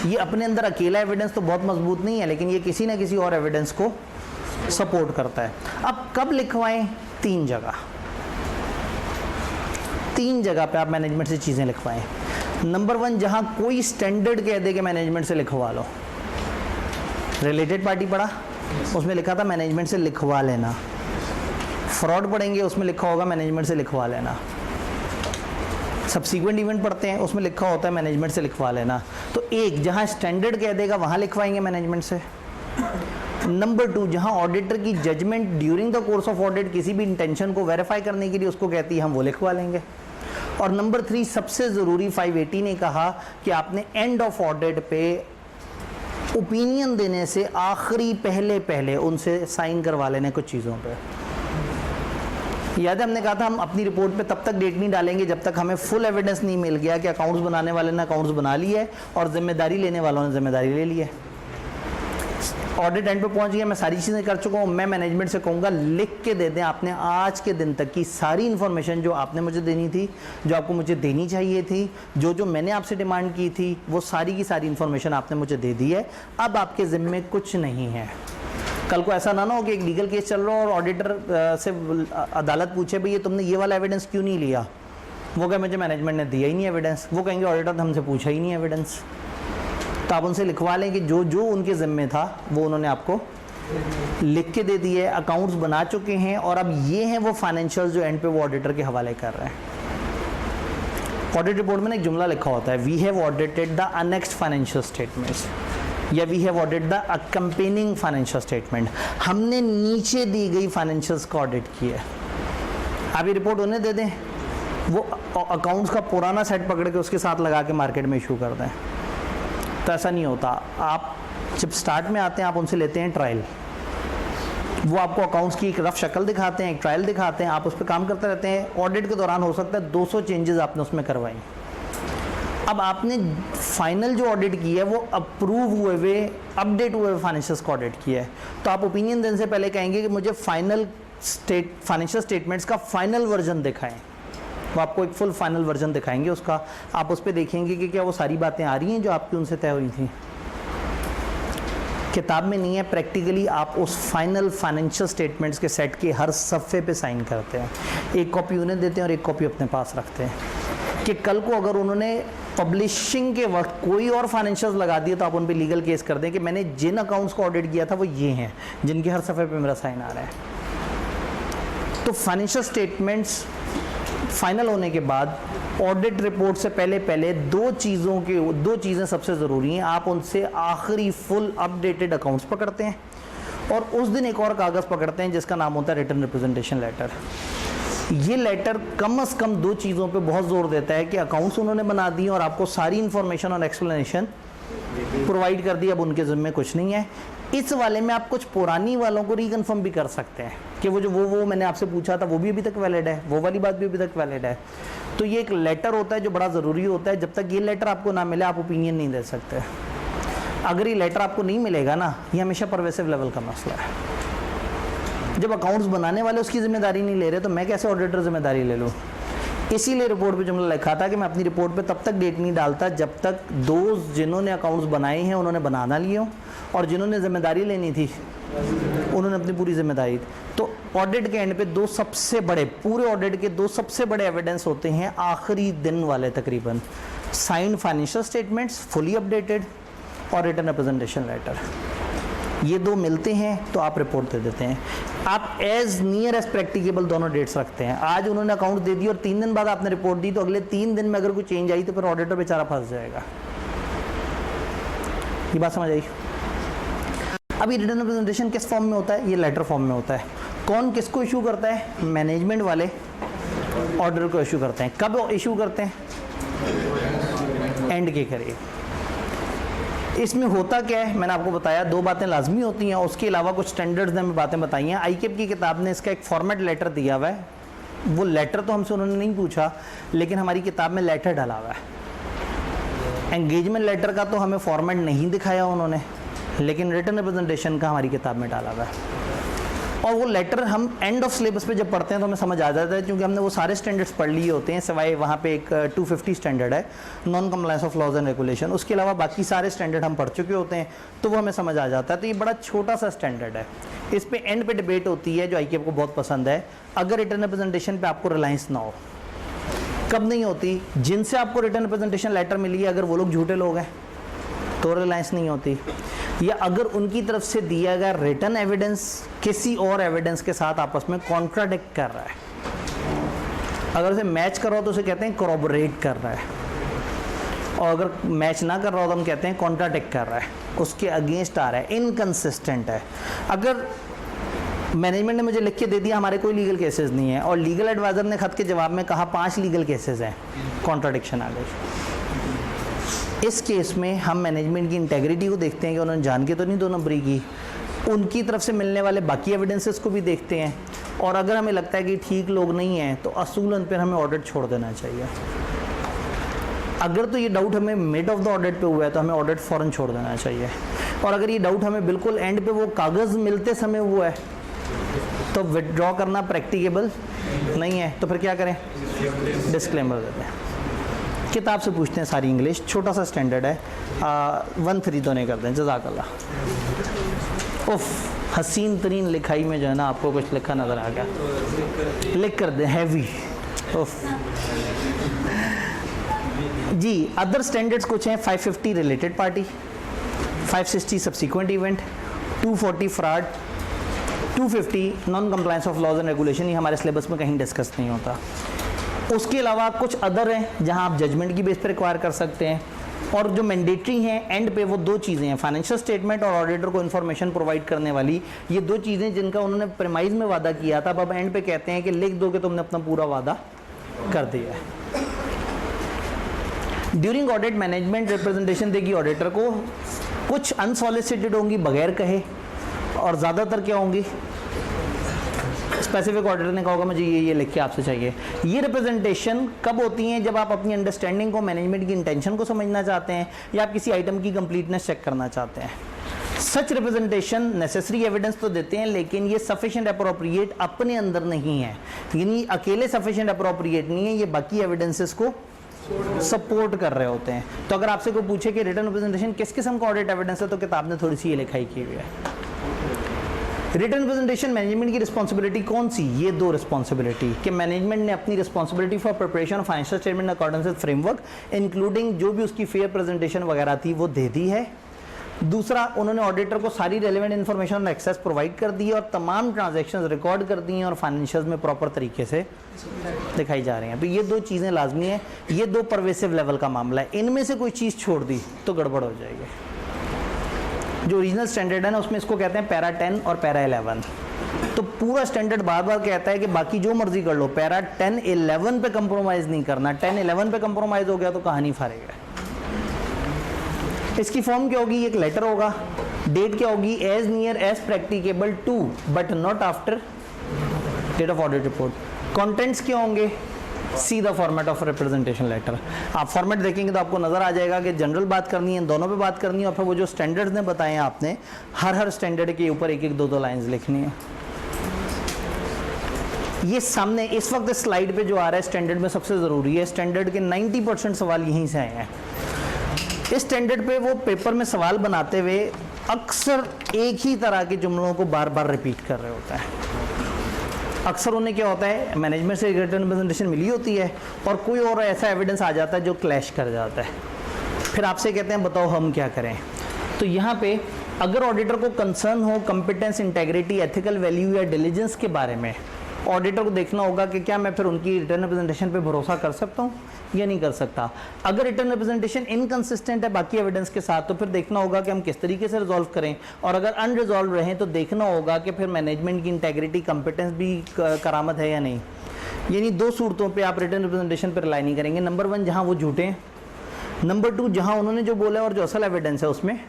ये अपने अंदर अकेला एविडेंस तो बहुत मजबूत नहीं है, लेकिन ये किसी ना किसी और एविडेंस को सपोर्ट करता है। अब कब लिखवाएं? 3 जगह, 3 जगह पे आप मैनेजमेंट से चीज़ें लिखवाएं। नंबर 1, जहां कोई स्टैंडर्ड कह दे कि मैनेजमेंट से लिखवा लो। रिलेटेड पार्टी पढ़ा, उसमें लिखा था मैनेजमेंट से लिखवा लेना। फ्रॉड पढ़ेंगे, उसमें लिखा होगा मैनेजमेंट से लिखवा लेना। सब्सीक्वेंट इवेंट पढ़ते हैं, उसमें लिखा होता है मैनेजमेंट से लिखवा लेना। तो एक जहां स्टैंडर्ड कह देगा वहां लिखवाएंगे मैनेजमेंट से। नंबर 2, जहां ऑडिटर की judgement during the course of audit किसी भी इंटेंशन को वेरीफाई करने के लिए उसको कहती है, हम वो लिखवा लेंगे। और नंबर 3, सबसे ज़रूरी, 580 ने कहा कि आपने एंड ऑफ ऑडिट पे ओपिनियन देने से आखिरी पहले उनसे साइन करवा लेने कुछ चीज़ों पे। याद है हमने कहा था हम अपनी रिपोर्ट पे तब तक डेट नहीं डालेंगे जब तक हमें फुल एविडेंस नहीं मिल गया कि अकाउंट्स बनाने वाले ने अकाउंट्स बना लिए है और जिम्मेदारी लेने वालों ने जिम्मेदारी ले ली है। ऑडिट एंड पे पहुंच गया, मैं सारी चीज़ें कर चुका हूँ, मैं मैनेजमेंट से कहूँगा लिख के दे दें आपने आज के दिन तक की सारी इन्फॉर्मेशन जो आपने मुझे देनी थी, जो आपको मुझे देनी चाहिए थी, जो मैंने आपसे डिमांड की थी, वो सारी की सारी इन्फॉर्मेशन आपने मुझे दे दी है। अब आपके ज़िम्मे कुछ नहीं है। कल को ऐसा ना हो कि एक लीगल केस चल रहा हो और ऑडिटर से अदालत पूछे भाई ये तुमने ये वाला एविडेंस क्यों नहीं लिया, वो कहे मुझे मैनेजमेंट ने दिया ही नहीं एविडेंस। वो कहेंगे ऑडिटर ने हमसे पूछा ही नहीं एविडेंस। तो आप उनसे लिखवा लें कि जो उनके ज़िम्मे था वो उन्होंने आपको लिख के दे दिए, अकाउंट्स बना चुके हैं और अब ये हैं वो फाइनेंशियल जो एंड पे वो ऑडिटर के हवाले कर रहे हैं। ऑडिट रिपोर्ट में ना एक जुमला लिखा होता है, we have audited the annexed financial statements या we have audited the accompanying financial statement. हमने नीचे दी गई फाइनेंशियल्स का ऑडिट किया है। आप ये रिपोर्ट उन्हें दे दें, वो अकाउंट्स का पुराना सेट पकड़ के उसके साथ लगा के मार्केट में इशू कर दें। तो ऐसा नहीं होता। आप जब स्टार्ट में आते हैं आप उनसे लेते हैं ट्रायल, वो आपको अकाउंट्स की एक रफ शक्ल दिखाते हैं, एक ट्रायल दिखाते हैं, आप उस पर काम करते रहते हैं। ऑडिट के दौरान हो सकता है 200 चेंजेस आपने उसमें करवाई। अब आपने फाइनल जो ऑडिट की है वो अप्रूव हुए अपडेट हुए फाइनेंशियल्स का ऑडिट किया है। तो आप ओपिनियन देने से पहले कहेंगे कि मुझे फाइनेंशियल स्टेटमेंट्स का फाइनल वर्जन दिखाएं। वो आपको एक फुल फाइनल वर्जन दिखाएंगे उसका, आप उस पर देखेंगे कि क्या वो सारी बातें आ रही हैं जो आपकी उनसे तय हुई थी। किताब में नहीं है, प्रैक्टिकली आप उस फाइनल फाइनेंशियल स्टेटमेंट्स के सेट के हर सफ़े पे साइन करते हैं। एक कॉपी उन्हें देते हैं और एक कॉपी अपने पास रखते हैं कि कल को अगर उन्होंने पब्लिशिंग के वक्त कोई और फाइनेंशियल्स लगा दिए तो आप उन पे लीगल केस कर दें कि मैंने जिन अकाउंट्स को ऑडिट किया था वो ये हैं जिनके हर सफ़े पे मेरा साइन आ रहा है। तो फाइनेंशियल स्टेटमेंट्स फाइनल होने के बाद ऑडिट रिपोर्ट से पहले दो चीज़ें सबसे ज़रूरी हैं। आप उनसे आखिरी फुल अपडेटेड अकाउंट्स पकड़ते हैं और उस दिन एक और कागज़ पकड़ते हैं जिसका नाम होता है रिटर्न रिप्रेजेंटेशन लेटर। ये लेटर कम से कम 2 चीज़ों पे बहुत ज़ोर देता है कि अकाउंट्स उन्होंने बना दिए और आपको सारी इन्फॉर्मेशन और एक्सप्लेनेशन प्रोवाइड कर दी, अब उनके ज़िम्मे कुछ नहीं है। इस वाले में आप कुछ पुरानी वालों को रिकन्फर्म भी कर सकते हैं कि वो मैंने आपसे पूछा था वो भी अभी तक वैलिड है, वो वाली बात भी अभी तक वैलिड है। तो ये एक लेटर होता है जो बड़ा ज़रूरी होता है। जब तक ये लेटर आपको ना मिले आप ओपिनियन नहीं दे सकते। अगर ये लेटर आपको नहीं मिलेगा ना, ये हमेशा परवेसिव लेवल का मसला है। जब अकाउंट्स बनाने वाले उसकी जिम्मेदारी नहीं ले रहे तो मैं कैसे ऑडिटर जिम्मेदारी ले लूँ। इसीलिए रिपोर्ट पे जुमला लिखा था कि मैं अपनी रिपोर्ट पे तब तक डेट नहीं डालता जब तक दोस्त जिन्होंने अकाउंट्स बनाए हैं उन्होंने बना ना लिए हों और जिन्होंने जिम्मेदारी लेनी थी उन्होंने अपनी पूरी जिम्मेदारी। तो ऑडिट के एंड पे पूरे ऑडिट के 2 सबसे बड़े एविडेंस होते हैं आखिरी दिन वाले तकरीबन, signed financial statements fully updated और रिटर्न रिप्रेजेंटेशन लेटर। ये 2 मिलते हैं तो आप रिपोर्ट दे देते हैं। आप एज नियर एज प्रैक्टिकेबल दोनों डेट्स रखते हैं। आज उन्होंने अकाउंट दे दी और 3 दिन बाद आपने रिपोर्ट दी तो अगले 3 दिन में अगर कोई चेंज आई तो फिर ऑडिटर बेचारा फंस जाएगा। ये बात समझ आई। अभी रिटर्न रिप्रेजेंटेशन किस फॉर्म में होता है? ये लेटर फॉर्म में होता है। कौन किसको इशू करता है? मैनेजमेंट वाले ऑर्डर को इशू करते हैं। कब इशू करते हैं? एंड के करिए। इसमें होता क्या है मैंने आपको बताया, 2 बातें लाजमी होती हैं, उसके अलावा कुछ स्टैंडर्ड्स ने हमें बातें बताई हैं। आईकेप की किताब ने इसका एक फॉर्मेट लेटर दिया हुआ है, वो लेटर तो हमसे उन्होंने नहीं पूछा, लेकिन हमारी किताब में लेटर डाला हुआ है। एंगेजमेंट लेटर का तो हमें फॉर्मेट नहीं दिखाया उन्होंने, लेकिन रिटन रिप्रेजेंटेशन का हमारी किताब में डाला हुआ है। और वो लेटर हम एंड ऑफ सिलेबस पे जब पढ़ते हैं तो हमें समझ आ जाता है, क्योंकि हमने वो सारे स्टैंडर्ड्स पढ़ लिए होते हैं, सिवाय वहाँ पे एक 250 स्टैंडर्ड है non compliance of laws and regulation, उसके अलावा बाकी सारे स्टैंडर्ड हम पढ़ चुके होते हैं, तो वो हमें समझ आ जाता है। तो ये बड़ा छोटा सा स्टैंडर्ड है, इस पे एंड पे डिबेट होती है जो IQAP को बहुत पसंद है। अगर रिटन रिप्रेजेंटेशन पे आपको रिलायंस ना हो, कब नहीं होती? जिनसे आपको रिटन रिप्रेजेंटेशन लेटर मिली है, अगर वो लोग झूठे लोग हैं तो रिलायंस नहीं होती, या अगर उनकी तरफ से दिया गया रिटन एविडेंस किसी और एविडेंस के साथ आपस में कॉन्ट्राडिक्ट कर रहा है, अगर उसे मैच कर रहा हो तो उसे कहते हैं corroborate कर रहा है, और अगर मैच ना कर रहा हो तो हम कहते हैं कॉन्ट्राडिक्ट कर रहा है, उसके अगेंस्ट आ रहा है, इनकंसिस्टेंट है। अगर मैनेजमेंट ने मुझे लिख के दे दिया हमारे कोई लीगल केसेस नहीं है, और लीगल एडवाइजर ने खत के जवाब में कहा 5 लीगल केसेस हैं, कॉन्ट्राडिक्शन आ गई, इस केस में हम मैनेजमेंट की इंटेग्रिटी को देखते हैं कि उन्होंने जान के तो नहीं 2 नंबरी की, उनकी तरफ से मिलने वाले बाकी एविडेंसेस को भी देखते हैं, और अगर हमें लगता है कि ठीक लोग नहीं हैं तो असूलन पर हमें ऑडिट छोड़ देना चाहिए। अगर तो ये डाउट हमें मिड ऑफ द ऑडिट पे हुआ है तो हमें ऑडिट फ़ौरन छोड़ देना चाहिए, और अगर ये डाउट हमें बिल्कुल एंड पे वो कागज़ मिलते समय हुआ है तो विथड्रॉ करना प्रैक्टिकेबल नहीं है, तो फिर क्या करें? डिस्क्लेमर देते हैं। किताब से पूछते हैं सारी इंग्लिश, छोटा सा स्टैंडर्ड है, 1-3 तो नहीं करते हैं। जज़ाकल्लाह। उफ, हसीन तरीन लिखाई में जो है ना आपको कुछ लिखा नज़र आ गया, लिख कर दे हैवी। उफ जी, अदर स्टैंडर्ड्स कुछ हैं। 550 related party, 560 subsequent event, 240 fraud, 250 non compliance of laws and regulation, ये हमारे सिलेबस में कहीं डिस्कस नहीं होता। उसके अलावा कुछ अदर हैं जहां आप जजमेंट की बेस पर रिक्वायर कर सकते हैं, और जो मैंडेटरी हैं एंड पे वो 2 चीज़ें हैं, फाइनेंशियल स्टेटमेंट और ऑडिटर को इन्फॉर्मेशन प्रोवाइड करने वाली, ये 2 चीज़ें जिनका उन्होंने प्रेमाइज में वादा किया था, अब एंड पे कहते हैं कि लिख दो कि तुमने अपना पूरा वादा कर दिया है। ड्यूरिंग ऑडिट मैनेजमेंट रिप्रेजेंटेशन देगी ऑडिटर को, कुछ अनसॉलिसिटेड होंगी बगैर कहे, और ज़्यादातर क्या होंगी? स्पेसिफिक ऑडिटर ने कहा होगा मुझे ये लिख के आपसे चाहिए। ये रिप्रेजेंटेशन कब होती हैं? जब आप अपनी अंडरस्टैंडिंग को, मैनेजमेंट की इंटेंशन को समझना चाहते हैं, या आप किसी आइटम की कंप्लीटनेस चेक करना चाहते हैं। सच रिप्रेजेंटेशन नेसेसरी एविडेंस तो देते हैं, लेकिन ये सफिशिएंट अप्रोप्रिएट अपने अंदर नहीं है, यानी अकेले सफिशिएंट अप्रोप्रिएट नहीं है, ये बाकी एविडेंसेस को सपोर्ट कर रहे होते हैं। तो अगर आपसे कोई पूछे कि रिटन रिप्रेजेंटेशन किस किस्म का ऑडिट एविडेंस है, तो किताब ने थोड़ी सी ये लिखाई की हुई है। रिटन रिप्रेजेंटेशन मैनेजमेंट की रिस्पॉन्सिबिलिटी कौन सी? ये 2 रिस्पॉन्सिबिलिटी कि मैनेजमेंट ने अपनी responsibility for preparation of financial statement according with framework, including जो भी उसकी फेयर प्रेजेंटेशन वगैरह थी वो दे दी है। दूसरा, उन्होंने ऑडिटर को सारी रेलेवेंट इन्फॉर्मेशन और एक्सेस प्रोवाइड कर दी है, और तमाम ट्रांजैक्शंस रिकॉर्ड कर दी हैं और फाइनेंशियल्स में प्रॉपर तरीके से दिखाई जा रही हैं। तो ये 2 चीज़ें लाजमी हैं, ये 2 परवेसिव लेवल का मामला है। इनमें से कोई चीज़ छोड़ दी तो गड़बड़ हो जाएगी। जो ओरिजिनल स्टैंडर्ड है ना, उसमें इसको कहते हैं पैरा 10 और पैरा 11। तो पूरा स्टैंडर्ड बार बार कहता है कि बाकी जो मर्जी कर लो, पैरा 10-11 पे कंप्रोमाइज़ नहीं करना। 10-11 पे कंप्रोमाइज़ हो गया तो कहानी फारेग है। इसकी फॉर्म क्या होगी? एक लेटर होगा, डेट क्या होगी? As near as practicable to but not after date of audit report. Contents क्या होंगे? See the format of representation letter. आप फॉर्मेट देखेंगे तो आपको नजर आ जाएगा कि जनरल बात करनी है, दोनों पे बात करनी है, और फिर वो जो स्टैंडर्ड्स ने बताए हैं आपने, हर स्टैंडर्ड के ऊपर 1-2 लाइंस लिखनी है। ये सामने इस वक्त स्लाइड पे जो आ रहा है स्टैंडर्ड में सबसे ज़रूरी है। स्टैंडर्ड के 90% सवाल यहीं से आए हैं। इस स्टैंडर्ड पे वो पेपर में सवाल बनाते हुए अक्सर एक ही तरह के जुमलों को बार बार रिपीट कर रहे होते हैं। अक्सर उन्हें क्या होता है, मैनेजमेंट से रिटन रिप्रेजेंटेशन मिली होती है और कोई और ऐसा एविडेंस आ जाता है जो क्लैश कर जाता है, फिर आपसे कहते हैं बताओ हम क्या करें। तो यहाँ पे अगर ऑडिटर को कंसर्न हो कॉम्पिटेंस, इंटेग्रिटी, एथिकल वैल्यू या डिलीजेंस के बारे में, ऑडिटर को देखना होगा कि क्या मैं फिर उनकी रिटर्न रिप्रेजेंटेशन पे भरोसा कर सकता हूँ या नहीं कर सकता। अगर रिटर्न रिप्रेजेंटेशन इनकंसिस्टेंट है बाकी एविडेंस के साथ, तो फिर देखना होगा कि हम किस तरीके से रिजॉल्व करें, और अगर अनरिजॉल्व रहें तो देखना होगा कि फिर मैनेजमेंट की इंटेग्रिटी, कॉम्पिटेंस भी करामत है या नहीं। यानी 2 सूरतों पे आप रिटर्न रिप्रेजेंटेशन पर रिलाई नहीं करेंगे। नंबर 1 जहाँ वो झूठे हैं, नंबर 2 जहाँ उन्होंने जो बोला है और जो असल एविडेंस है उसमें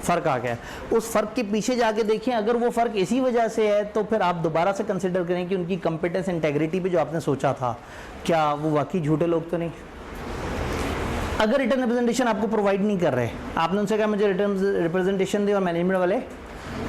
फ़र्क आ गया। उस फ़र्क के पीछे जाके देखें, अगर वो फ़र्क इसी वजह से है तो फिर आप दोबारा से कंसिडर करें कि उनकी कंपिटेंस इंटेग्रिटी पे जो आपने सोचा था, क्या वो वाकई झूठे लोग तो नहीं। अगर रिटर्न रिप्रेजेंटेशन आपको प्रोवाइड नहीं कर रहे, आपने उनसे कहा मुझे रिटर्न रिप्रेजेंटेशन दे और मैनेजमेंट वाले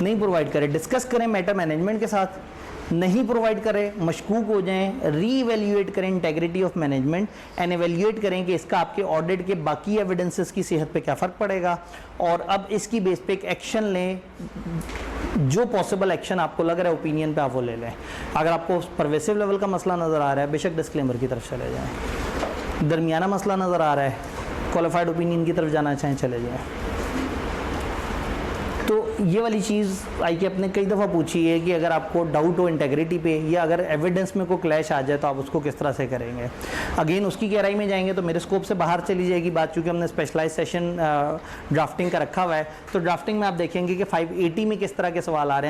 नहीं प्रोवाइड करें, डिस्कस करें मैटर मैनेजमेंट के साथ, नहीं प्रोवाइड करें, मशकूक हो जाएं, रीवैल्यूएट करें integrity of management and evaluate करें कि इसका आपके ऑडिट के बाकी एविडेंसेस की सेहत पे क्या फ़र्क पड़ेगा, और अब इसकी बेस पे एक एक्शन लें, जो पॉसिबल एक्शन आपको लग रहा है ओपिनियन पे आप वो ले लें। अगर आपको परवेसिव लेवल का मसला नज़र आ रहा है, बेशक डिस्क्लेमर की तरफ चले जाएँ। दरमियाना मसला नज़र आ रहा है, क्वालिफाइड ओपिनियन की तरफ जाना चाहें चले जाएँ। तो ये वाली चीज़ आई कि अपने कई दफ़ा पूछी है कि अगर आपको डाउट हो इंटेग्रिटी पे या अगर एविडेंस में कोई क्लैश आ जाए तो आप उसको किस तरह से करेंगे। अगेन उसकी गहराई में जाएंगे तो मेरे स्कोप से बाहर चली जाएगी बात, चूँकि हमने स्पेशलाइज सेशन ड्राफ्टिंग का रखा हुआ है। तो ड्राफ्टिंग में आप देखेंगे कि 580 में किस तरह के सवाल आ रहे हैं।